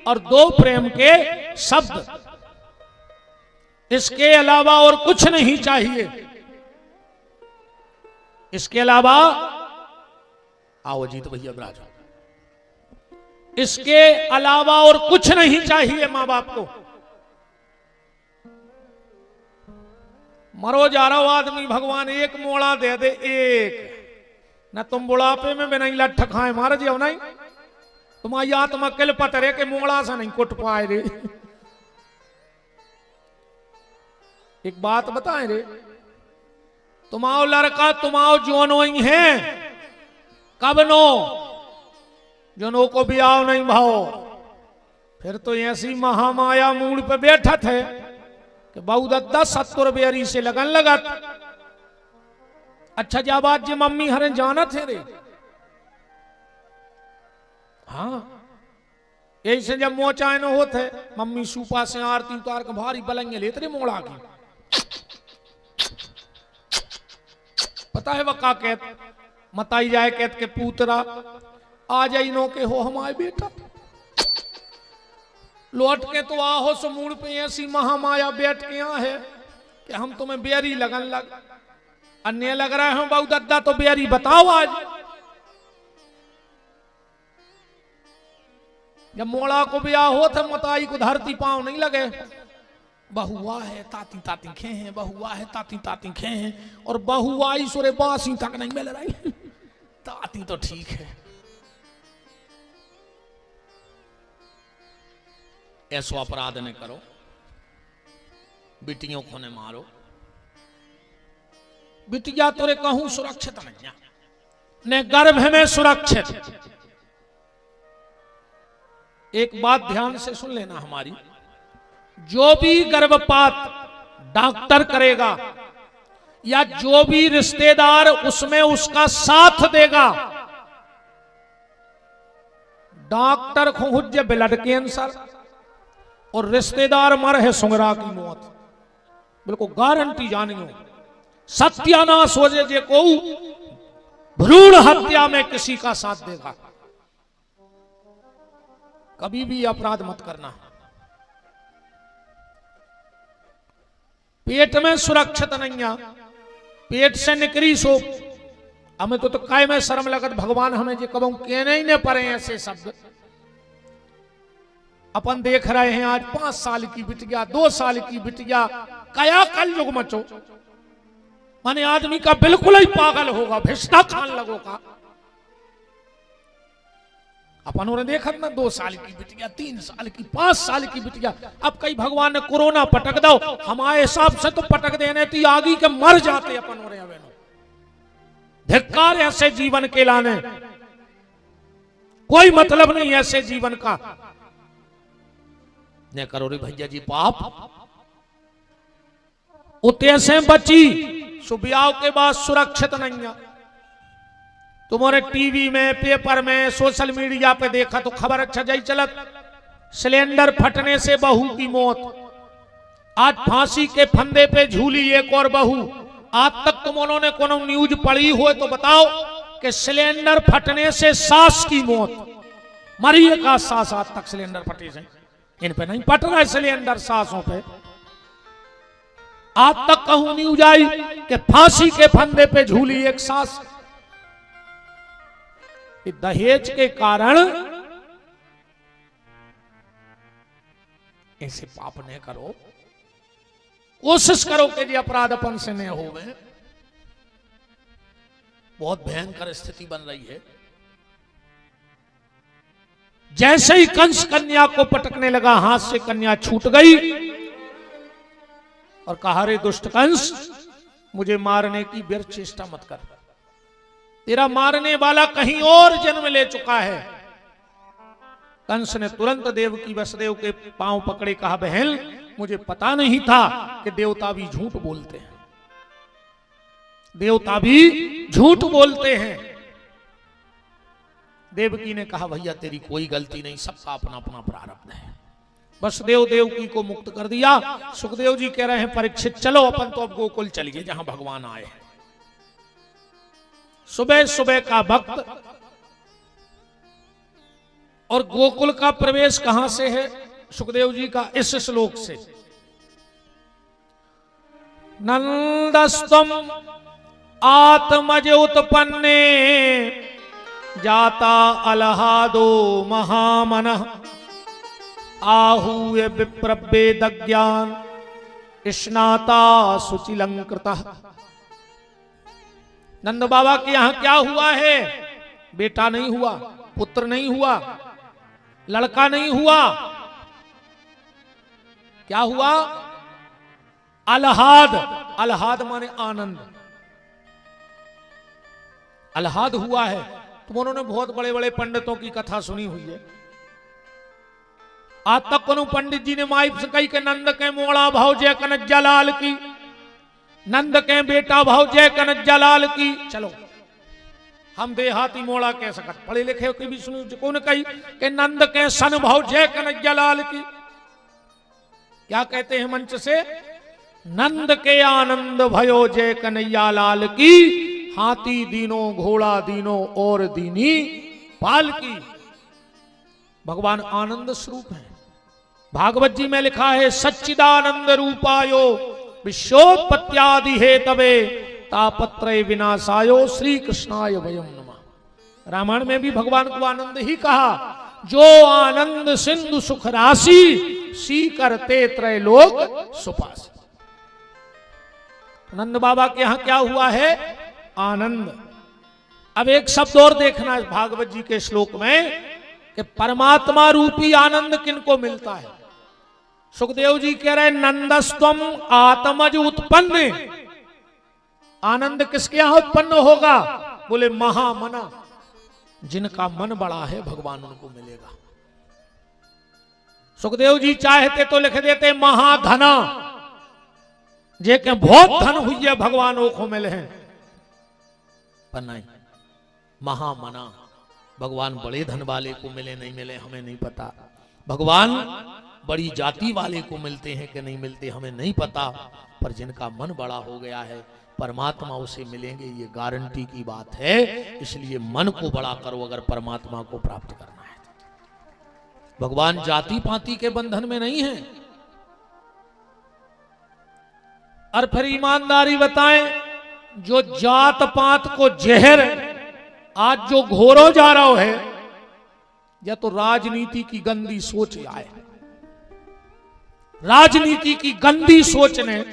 और 2 प्रेम के शब्द इसके अलावा और कुछ नहीं चाहिए इसके अलावा आओ जीत भैया राजा इसके अलावा और कुछ नहीं चाहिए मां बाप को मरो जा रहा हो आदमी भगवान एक मोड़ा दे दे एक न तुम बुढ़ापे में भी नहीं लठ खाए मार जियो नहीं तुम्हारी आत्मा किल पतरे के मोड़ा से नहीं कुट पाए रे एक बात बताएं रे तुम्हारो लड़का तुम्हारो जोनो ही है कब नो जोनो को भी आओ नहीं भाओ फिर तो ऐसी महामाया मूड पे बैठा थे कि बहुदत्ता 70 बेरी से लगन लगा अच्छा जब आज जी मम्मी हरे जाना थे रे हाँ ऐसे जब मोचाए न होते मम्मी सूपा से आरती उतार के भारी बलंगे लेते रे मोड़ा की पता है वह का कहत मताई जाए कहत के पूतरा आ जाई नो के हो हमारे बेटा लौट के तो आहो समूड़ पे ऐसी महामाया बैठ के यहाँ है कि हम तुम्हें बेरी लगन लग अन्य लग रहा है बहुदत्ता तो बेरी बताओ आज जब मोड़ा को ब्याह हो तो मताई को धरती पांव नहीं लगे बहुआ है ताती ताती खे हैं बहुआ है ताती ताती खे हैं और बहुआई सुरे बासी तक नहीं मिल रही ताती तो ठीक है ऐसो अपराध ने करो बिटियों को ने मारो बिटिया तोरे कहूं सुरक्षित नहीं ने गर्भ में सुरक्षित एक बात ध्यान से सुन लेना हमारी जो भी गर्भपात डॉक्टर करेगा या जो भी रिश्तेदार उसमें उसका साथ देगा डॉक्टर को हुज्जे ब्लड कैंसर और रिश्तेदार मर है सुंगरा की मौत बिल्कुल गारंटी जानियो सत्यानाश हो जे को भ्रूण हत्या में किसी का साथ देगा कभी भी अपराध मत करना पेट में सुरक्षित नहीं है पेट से निकली सो हमें तो काय में शर्म लगत भगवान हमें जो कबू कहने ही न पड़े ऐसे शब्द अपन देख रहे हैं आज 5 साल की बिटिया 2 साल की बिटिया कया कल युग मचो माने आदमी का बिल्कुल ही पागल होगा भिष्टा खान लगोगा अपन ने देखा ना 2 साल की बिटिया, 3 साल की, 5 साल की बिटिया। अब कई भगवान ने कोरोना पटक दो, हमारे हिसाब से तो पटक देने थी आगे के मर जाते अपन हो रहे। धिक्कार ऐसे जीवन के लाने, कोई मतलब नहीं ऐसे जीवन का। न करो रे भैया जी पाप। उते से बची सुब्याव के बाद सुरक्षित नहीं है। तुम्हारे टीवी में, पेपर में, सोशल मीडिया पे देखा तो खबर अच्छा जाई चलत, सिलेंडर फटने से बहू की मौत। आज फांसी के फंदे पे झूली एक और बहू। आज तक तुम उन्होंने कोनो न्यूज पढ़ी हो तो बताओ कि सिलेंडर फटने से सास की मौत। मरी एक सास आज तक सिलेंडर फटे से। इन पे नहीं पट रहा है सिलेंडर, सासों पे। आज तक कहूं न्यूज आई कि फांसी के फंदे पे झूली एक सास। दहेज के कारण ऐसे पाप न करो। कोशिश करो कि जी अपराध अपन से न हो। बहुत भयंकर स्थिति बन रही है। जैसे ही कंस कन्या को पटकने लगा, हाथ से कन्या छूट गई और कहा, रे दुष्ट कंस, मुझे मारने की व्यर्थ चेष्टा मत कर। तेरा मारने वाला कहीं और जन्म ले चुका है। कंस ने तुरंत देवकी वसुदेव के पांव पकड़े, कहा, बहन मुझे पता नहीं था कि देवता भी झूठ बोलते हैं। देवता भी झूठ बोलते हैं। देवकी ने कहा, भैया तेरी कोई गलती नहीं, सबका अपना अपना प्रारब्ध है। वसुदेव देवकी को मुक्त कर दिया। सुखदेव जी कह रहे हैं, परीक्षित चलो अपन तो अब गोकुल चलिए जहां भगवान आए हैं। सुबह सुबह का भक्त। और गोकुल का प्रवेश कहां से है सुखदेव जी का? इस श्लोक से। नंदस्तम आत्मज उत्पन्ने जाता अलहादो महामनः आहूय विप्रवेदज्ञान स्नाता शुचिलंकृतः। नंद बाबा के यहां क्या हुआ है? बेटा नहीं हुआ, पुत्र नहीं हुआ, लड़का नहीं हुआ। क्या हुआ? अलहाद। अलहाद माने आनंद। अलहाद हुआ है। तुम उन्होंने बहुत बड़े बड़े पंडितों की कथा सुनी हुई है। आज तक कोनो पंडित जी ने माइप से कही के नंद के मोड़ा भाव जय कनज्जा लाल की, नंद के बेटा भाव जय कनज्जा लाल की। चलो हम देहाती मोड़ा कह सकत, पढ़े लिखे की भी सुनी। कौन कही कि नंद के सन भाव जय कनज्जा लाल की। क्या कहते हैं मंच से? नंद के आनंद भयो जय कन्हैया लाल की, हाथी दीनो घोड़ा दीनो और दीनी पाल की। भगवान आनंद स्वरूप है। भागवत जी में लिखा है, सच्चिदानंद रूपायो विश्वोत्पत्त्यादि हेतवे तापत्रय विनाशायो श्री कृष्णाय वयम नमः। रामायण में भी भगवान को आनंद ही कहा। जो आनंद सिंधु सुख राशि, सी करते त्रैलोक सुपासी। नंद बाबा के यहां क्या हुआ है? आनंद। अब एक शब्द और देखना है भागवत जी के श्लोक में कि परमात्मा रूपी आनंद किनको मिलता है। सुखदेव जी कह रहे, नंदस्तम आत्मज उत्पन्न। आनंद किसके यहां उत्पन्न होगा? बोले महामना। जिनका मन बड़ा है भगवान उनको मिलेगा। सुखदेव जी चाहते तो लिख देते महाधना, जे के बहुत धन हुई है भगवान को मिले हैं, पर नहीं। महामना, भगवान बड़े धन वाले को मिले नहीं मिले हमें नहीं पता। भगवान बड़ी जाति वाले को मिलते हैं कि नहीं मिलते हमें नहीं पता, पर जिनका मन बड़ा हो गया है परमात्मा उसे मिलेंगे, ये गारंटी की बात है। इसलिए मन को बड़ा करो अगर परमात्मा को प्राप्त करना है। भगवान जाति पाति के बंधन में नहीं है। और फिर ईमानदारी बताएं, जो जात पात को जहर आज जो घोरो जा रहा है, या तो राजनीति की गंदी सोच आए। राजनीति की गंदी सोच ने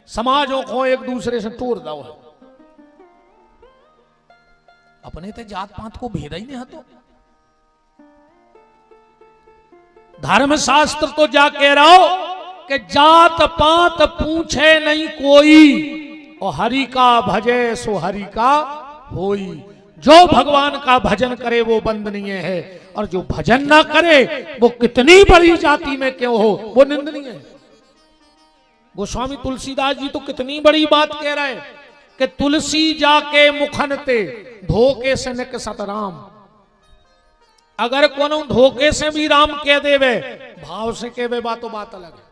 समाजों को एक दूसरे से तोड़ दो है। अपने ते जात पात को भेदा ही नहीं तो धर्मशास्त्र तो जा कह रहा हो कि जात पात पूछे नहीं कोई, और हरि का भजे सो हरि का होई। जो भगवान का भजन करे वो वंदनीय है, और जो भजन ना करे वो कितनी बड़ी जाति में क्यों हो वो निंदनीय है। गोस्वामी तुलसीदास जी तो कितनी बड़ी बात कह रहे हैं कि तुलसी जाके मुखनते धोखे से निकसत राम। अगर कोनो धोखे से भी राम कह देवे, भाव से कहवे बात अलग है।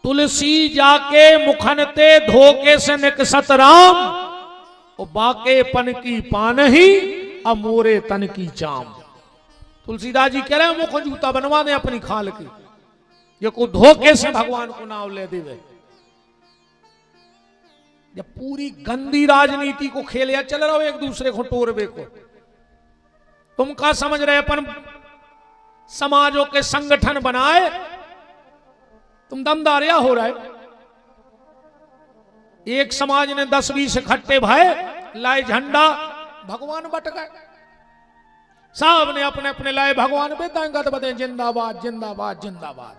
तुलसी जाके मुखनते धोखे से निकसत राम, और बाके पन की पान ही अमोरे तन की चाम। तुलसीदास जी कह रहे हैं मुख जूता बनवा दे अपनी खाल की, ये को धोखे से भगवान को नाम ले देवे। जब पूरी गंदी राजनीति को खेले चल रहा हो एक दूसरे को टोरवे को, तुम क्या समझ रहे अपन समाजों के संगठन बनाए, तुम दमदारिया हो रहा है। एक समाज ने 10-20 इकट्ठे भाई लाए झंडा, भगवान बट गए। साहब ने अपने अपने लाए भगवान बेतांगत बते जिंदाबाद जिंदाबाद जिंदाबाद।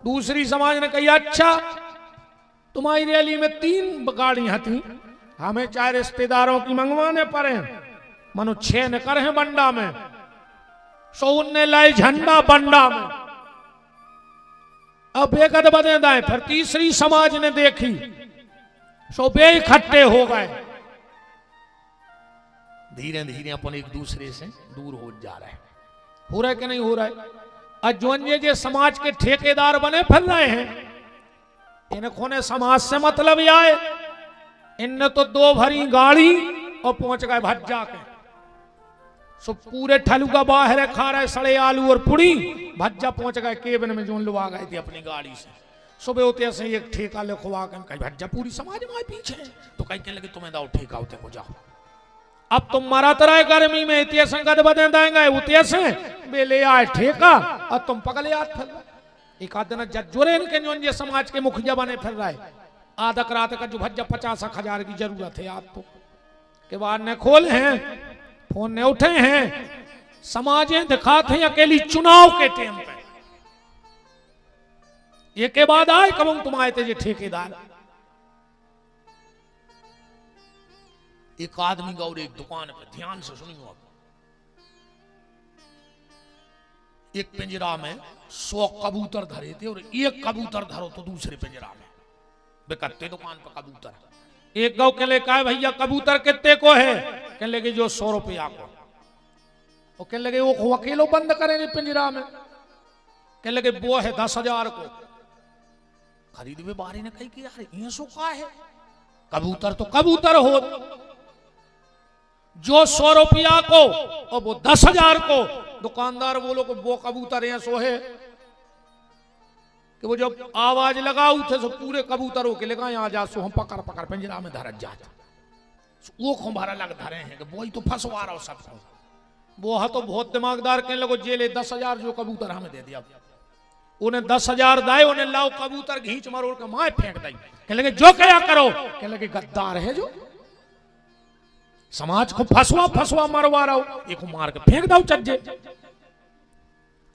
दूसरी समाज ने कही अच्छा तुम्हारी रैली में 3 गाड़ियां थी, हमें 4 रिश्तेदारों की मंगवाने पड़े, मनो 6 न कर हैं बंडा में, सो ने लाए झंडा बंडा में। अब बेकद बदे दाए, फिर तीसरी समाज ने देखी, सो बे इकट्ठे हो गए। धीरे धीरे अपन एक दूसरे से दूर हो जा रहे हैं। हो रहा है कि नहीं हो रहा है? अजवंजे जे समाज के ठेकेदार बने फिर रहे हैं, इनको ने समाज से मतलब आए। इनने तो 2 भरी गाड़ी और पहुंच गए भज्जा के, सो पूरे ठलुका बाहर खा रहे सड़े आलू और पुड़ी। भज्जा पहुंच गए केबिन में जो लुआ गए थे अपनी गाड़ी से। सुबह होते से एक ठेका लिखवा कर कहीं भज्जा पूरी समाज में पीछे, तो कहीं कहने लगे तुम्हें दाओ ठेका होते को जाओ। अब तुम मरा तरह गर्मी में इतने संगत बदे देंगे उतने से बेले आए ठेका, और तुम पगले याद फिर रहे। एक आध दिन जोरे इनके जो समाज के मुखिया बने फिर रहे। आधक रात का जो भज्जा 50,000 की जरूरत है आप तो के बाद ने खोले हैं, फोन ने उठे हैं, समाजें दिखाते हैं अकेली चुनाव के टाइम पे। ये के बाद आए कब तुम आए थे ये ठेकेदार। एक आदमी का और एक दुकान पे, ध्यान से सुनियो आप, एक पिंजरा में 100 कबूतर धरे थे, और एक कबूतर धरो तो दूसरे पिंजरा में बेकत्ते दुकान पर कबूतर। एक गाँव के लिए कहा भैया कबूतर कितने को है, कहने लगे जो 100 रुपया को। और कहने लगे वो अकेलो बंद करेंगे पिंजरा में, कहने लगे वो है 10,000 को। खरीद में बारी ने कही कि यार ये सो का है, कबूतर तो कबूतर हो, जो 100 रुपया को और वो 10,000 को। दुकानदार बोलो को वो कबूतर ये सो है कि वो जब आवाज लगाऊ थे सो पूरे कबूतरों के लगा यहाँ जा सो हम पकड़ पकड़ पिंजरा में धरत जाते। वो खुम्भारा लग धरे हैं कि वो ही तो फंसवा रहा हो सबको। वो है तो बहुत दिमागदार कहने लगो जेले 10,000 जो कबूतर हमें दे दिया। उन्हें 10,000 दाए, उन्हें लाओ कबूतर घींच मरोड़ के माए फेंक दी। कहने लगे जो क्या करो, कहने लगे गद्दार है जो समाज को फसवा मरवा रहा हो, एक मार के फेंक दो चज्जे।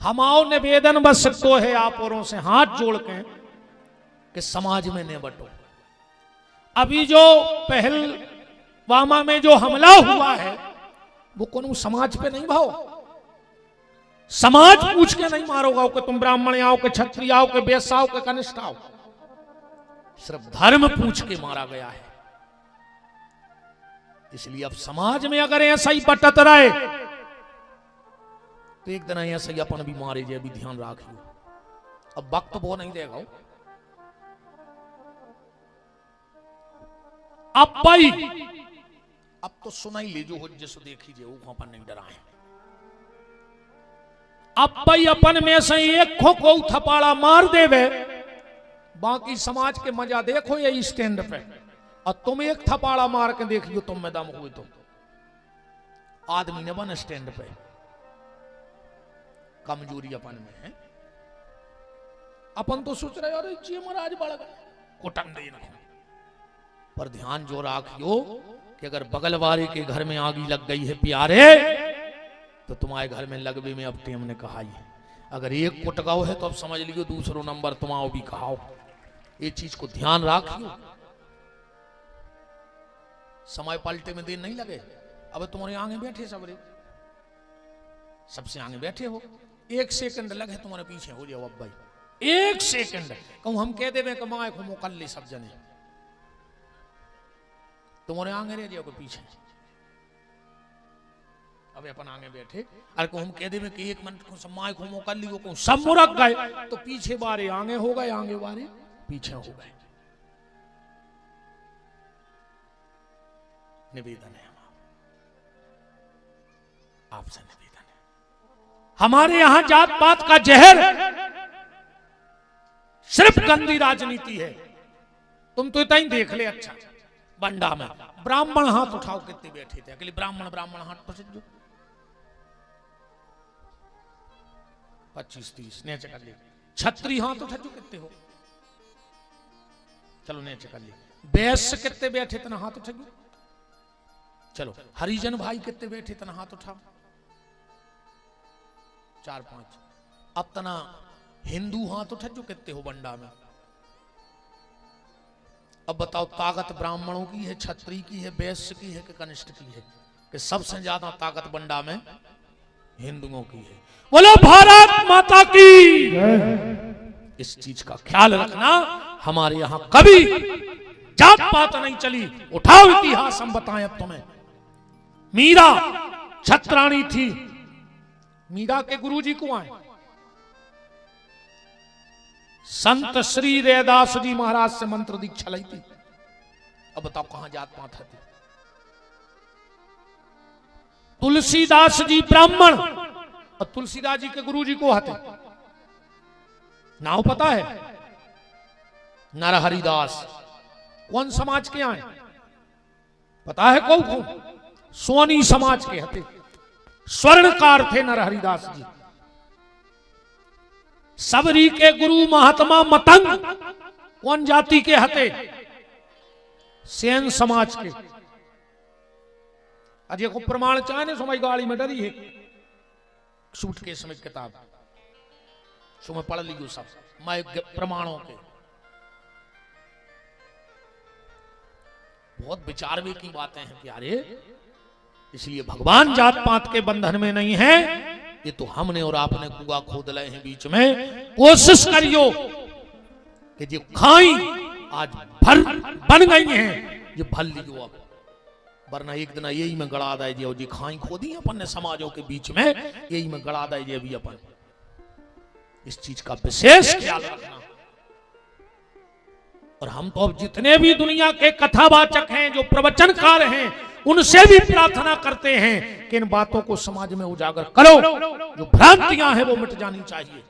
हमाओ निवेदन बस तो है आप औरों से हाथ जोड़ के कि समाज में न बटो। अभी जो पहलवामा में जो हमला हुआ है वो कौन समाज पे नहीं भाव। समाज पूछ के नहीं मारोगा कि तुम ब्राह्मण आओ के क्षत्रिय आओ के वैश्य आओ के कनिष्ठ आओ, सिर्फ धर्म पूछ के मारा गया है। इसलिए अब समाज में अगर ऐसा ही बटत रहे तो एक दिन ऐसा ही अपन भी मारे जाए, भी ध्यान रखियो। अब वक्त वो नहीं देगा। अब भाई अब तो सुनाई ले जो हो जैसे देखिए वो अपन नहीं डराए। अब भाई अपन में से एक को थपाड़ा मार देवे, बाकी समाज के मजा देखो ये स्टैंड पे, और तुम एक थपाड़ा मार के देखियो तुम में दम हुए तो आदमी ने बन स्टैंड पे। कमजोरी अपन में है। अपन तो सोच रहे अरे जी महाराज बढ़ गए कुटम दे ना, पर ध्यान जो रखियो कि अगर बगल वाले के घर में आग लग गई है प्यारे तो तुम्हारे घर में लगवे में अब टेम ने कहा ही है। अगर एक कुटगाओ है तो अब समझ लियो दूसरो नंबर तुम आओ भी खाओ। ये चीज को ध्यान रखियो। समय पलटे में देर नहीं लगे। अब तुम्हारे आगे बैठे सबरे, सबसे आगे बैठे हो, 1 सेकंड लगे तुम्हारे पीछे हो जाओ। अब भाई 1 सेकंड कहूं हम कह देवे कमाए घूमो कर ले सब जने, तुम्हारे आगे रह जाओ पीछे। अब अपन आगे बैठे, अरे को हम कह देवे कि 1 मिनट को समाय घूमो कर लियो, को सब मुरक गए तो पीछे बारे आगे हो गए, आगे बारे पीछे हो गए। निवेदन है आपसे, निवेदन है। हमारे यहां जात पात का जहर सिर्फ गंदी राजनीति है। तुम तो इतना ही देख ले। अच्छा बंडा में ब्राह्मण हाथ उठाओ, कितने बैठे थे अकेले ब्राह्मण, ब्राह्मण हाथ पर जो 25-30 नीचे कर ले। छत्री हाथ उठा जो कितने हो, चलो नीचे कर ले। वैश्य कितने बैठे तना हाथ उठा, चलो हरिजन भाई कितने बैठे तना हाथ उठाओ, 4-5। अब तना हिंदू हाथ उठा जो कितने हो बंडा में। अब बताओ ताकत ब्राह्मणों की है, छत्री की है, वैश्य की है कि कनिष्ठ की है? कि सबसे ज्यादा ताकत बंडा में हिंदुओं की है। बोलो भारत माता की। इस चीज का ख्याल रखना। हमारे यहां कभी जात पात नहीं चली। उठाओ इतिहास हम बताएं अब तुम्हें। मीरा छत्राणी थी। मीरा के गुरुजी को आए संत श्री रैदास जी महाराज से मंत्र दीक्षा ली थी। अब बताओ कहां जात पात थी? तुलसीदास जी ब्राह्मण और तुलसीदास जी के गुरुजी को आते नाव पता है? नरहरिदास। कौन समाज के आए पता है? कौन? सोनी समाज के हते। स्वर्णकार थे नरहरिदास जी। सबरी के गुरु महात्मा मतंग कौन जाति के हते? सेन समाज के। अजय को प्रमाण चाहे समय गाड़ी में डरी है सूट के समय किताब सो मैं पढ़ लीजिए सब मैं प्रमाणों के। बहुत विचारवे की बातें हैं प्यारे। इसलिए भगवान जात पात के बंधन में नहीं है। ये तो हमने और आपने कुआ खोद लाए हैं बीच में। कोशिश करियो कि जो खाई आज भर बन गई हैं ये भर लीजिए अब, वरना एक दिन यही में गड़ा दाए जी खाई खोदी अपन ने समाजों के बीच में, यही में गड़ा दाए जी अभी अपन। इस चीज का विशेष ख्याल रखना। और हम तो अब जितने भी दुनिया के कथावाचक हैं, जो प्रवचनकार हैं, उनसे भी प्रार्थना करते हैं कि इन बातों को समाज में उजागर करो। जो भ्रांतियां हैं वो मिट जानी चाहिए।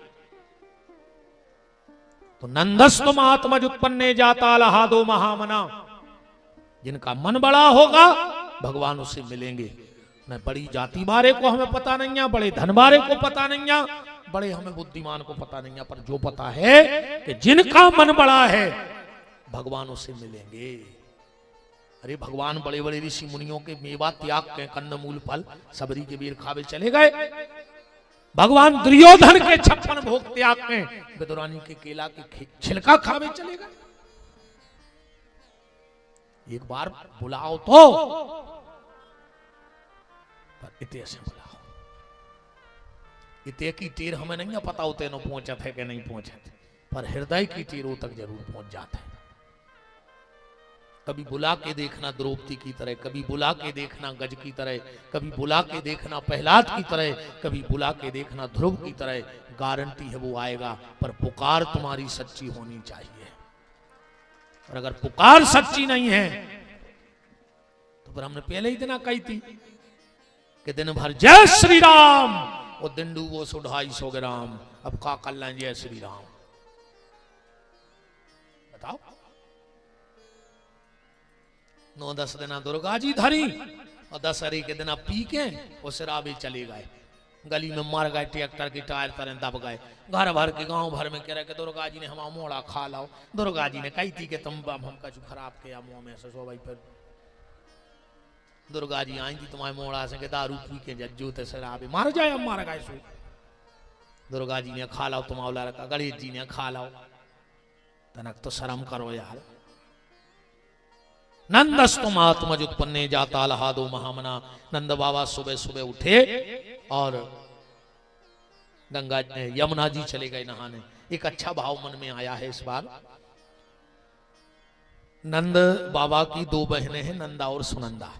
तो नंदस्तु महात्मज उत्पन्ने जाता लहादो महामना। जिनका मन बड़ा होगा भगवान उससे मिलेंगे। न बड़ी जाति बारे को हमें पता नहीं है, बड़े धन बारे को पता नहीं है, बड़े हमें बुद्धिमान को पता नहीं है, पर जो पता है कि जिनका मन बड़ा है भगवान उससे मिलेंगे। अरे भगवान बड़े बड़े ऋषि मुनियों के मेवा त्याग के कंदमूल फल सबरी के वीर खावे चले गए। भगवान दुर्योधन के 56 भोग त्याग के विदुरानी के केला के छिलका खावे चले गए। एक बार बुलाओ तो पर इतने से बुलाओ। इतने की तीर हमें नहीं पता होते न पहुंचा थे कि नहीं पहुंचे थे, पर हृदय की तीरों तक जरूर पहुंच जाते हैं। कभी बुला के देखना द्रौपदी की तरह, कभी बुला के देखना गज की तरह, कभी बुला के देखना प्रहलाद की तरह, कभी बुला के देखना ध्रुव की तरह। गारंटी है वो आएगा, पर पुकार तुम्हारी सच्ची होनी चाहिए। और अगर पुकार सच्ची नहीं है तो फिर हमने पहले ही दिन कही थी कि दिन भर जय श्री राम और दिन डूबो सो 250 ग्राम। अब का कर लें जय श्री राम बताओ। 9-10 दिन दुर्गा जी धरी और दशहरे के दिन पी के वो शराबे चले गए। गली में मर गए, ट्रैक्टर की टायर तरह दब गए। घर भर के गांव भर में कह रहे कि दुर्गा जी ने हमारा मोड़ा खा लाओ। दुर्गा जी ने कही थी कि तुम हम कछु खराब किया मुंह में से सो भाई। फिर दुर्गा जी आई थी तुम्हारे मोड़ा से दारू पी के जज्जू ते शराबे मार जाए। हम मार गए सो दुर्गा जी ने खा लाओ, तुम औला रखा, गणेश जी ने खा लाओ। तनक तो शर्म करो यार। नंदस्तुम आत्मज उत्पन्ने जाता लहादो महामना। नंद बाबा सुबह सुबह उठे और गंगा यमुना जी चले गए नहाने। एक अच्छा भाव मन में आया है इस बार। नंद बाबा की दो बहनें हैं, नंदा और सुनंदा।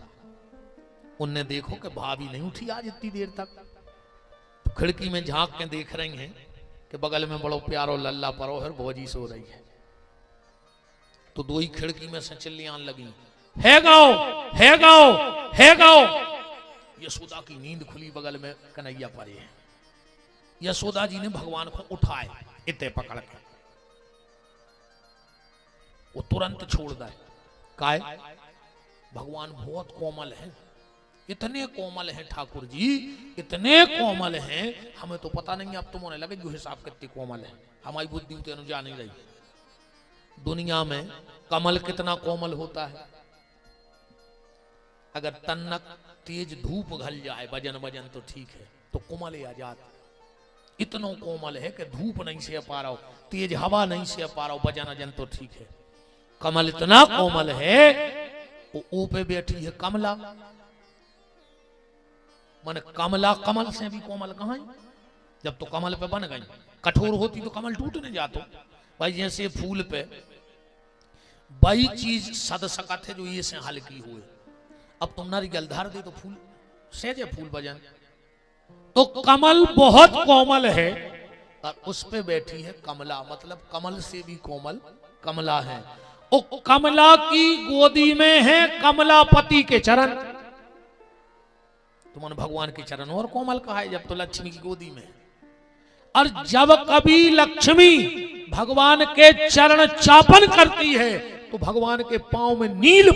उनने देखो कि भाभी नहीं उठी आज इतनी देर तक, तो खिड़की में झांक के देख रही हैं कि बगल में बड़ो प्यारो लल्ला परो है, भौजी सो रही है। तो दो ही खिड़की में से चिल्लियां लगी, है गाओ, है गाओ, है गाओ। यशोदा की नींद खुली, बगल में कन्हैया पड़े हैं। यशोदा जी ने भगवान को उठाए इतने पकड़ के, वो तुरंत छोड़ दे। काय भगवान बहुत कोमल है, इतने कोमल हैं ठाकुर जी, इतने कोमल हैं, हमें तो पता नहीं। अब तुम होने लगे जो हिसाब कितनी कोमल है, हमारी बुद्धि उतने जा नहीं रही। दुनिया में कमल कितना कोमल होता है। अगर तन्नक तेज धूप घल जाए वजन वजन तो ठीक है, तो कोमल आजाद इतना कोमल है कि धूप नहीं से पा रहा हो, तेज हवा नहीं से पा रहा हो, वजन वजन तो ठीक है। कमल इतना कोमल है, वो ऊ पे बैठी है कमला। मन कमला कमल से भी कोमल कहां है? जब तो कमल पे बन गई, कठोर होती तो कमल टूटने जातो। भाई जैसे फूल पे वही चीज सद सकत है जो ये से हल्की हुए। अब तुम नारियल धार दे तो फूल सहजे फूल बजन। तो कमल बहुत कोमल है और उस पे बैठी है कमला, मतलब कमल से भी कोमल कमला है। ओ कमला की गोदी में है कमलापति के चरण। तुमने भगवान के चरण और कोमल कहा है जब तो लक्ष्मी की गोदी में। और जब कभी लक्ष्मी भगवान के चरण चापन करती है तो भगवान के पांव में नील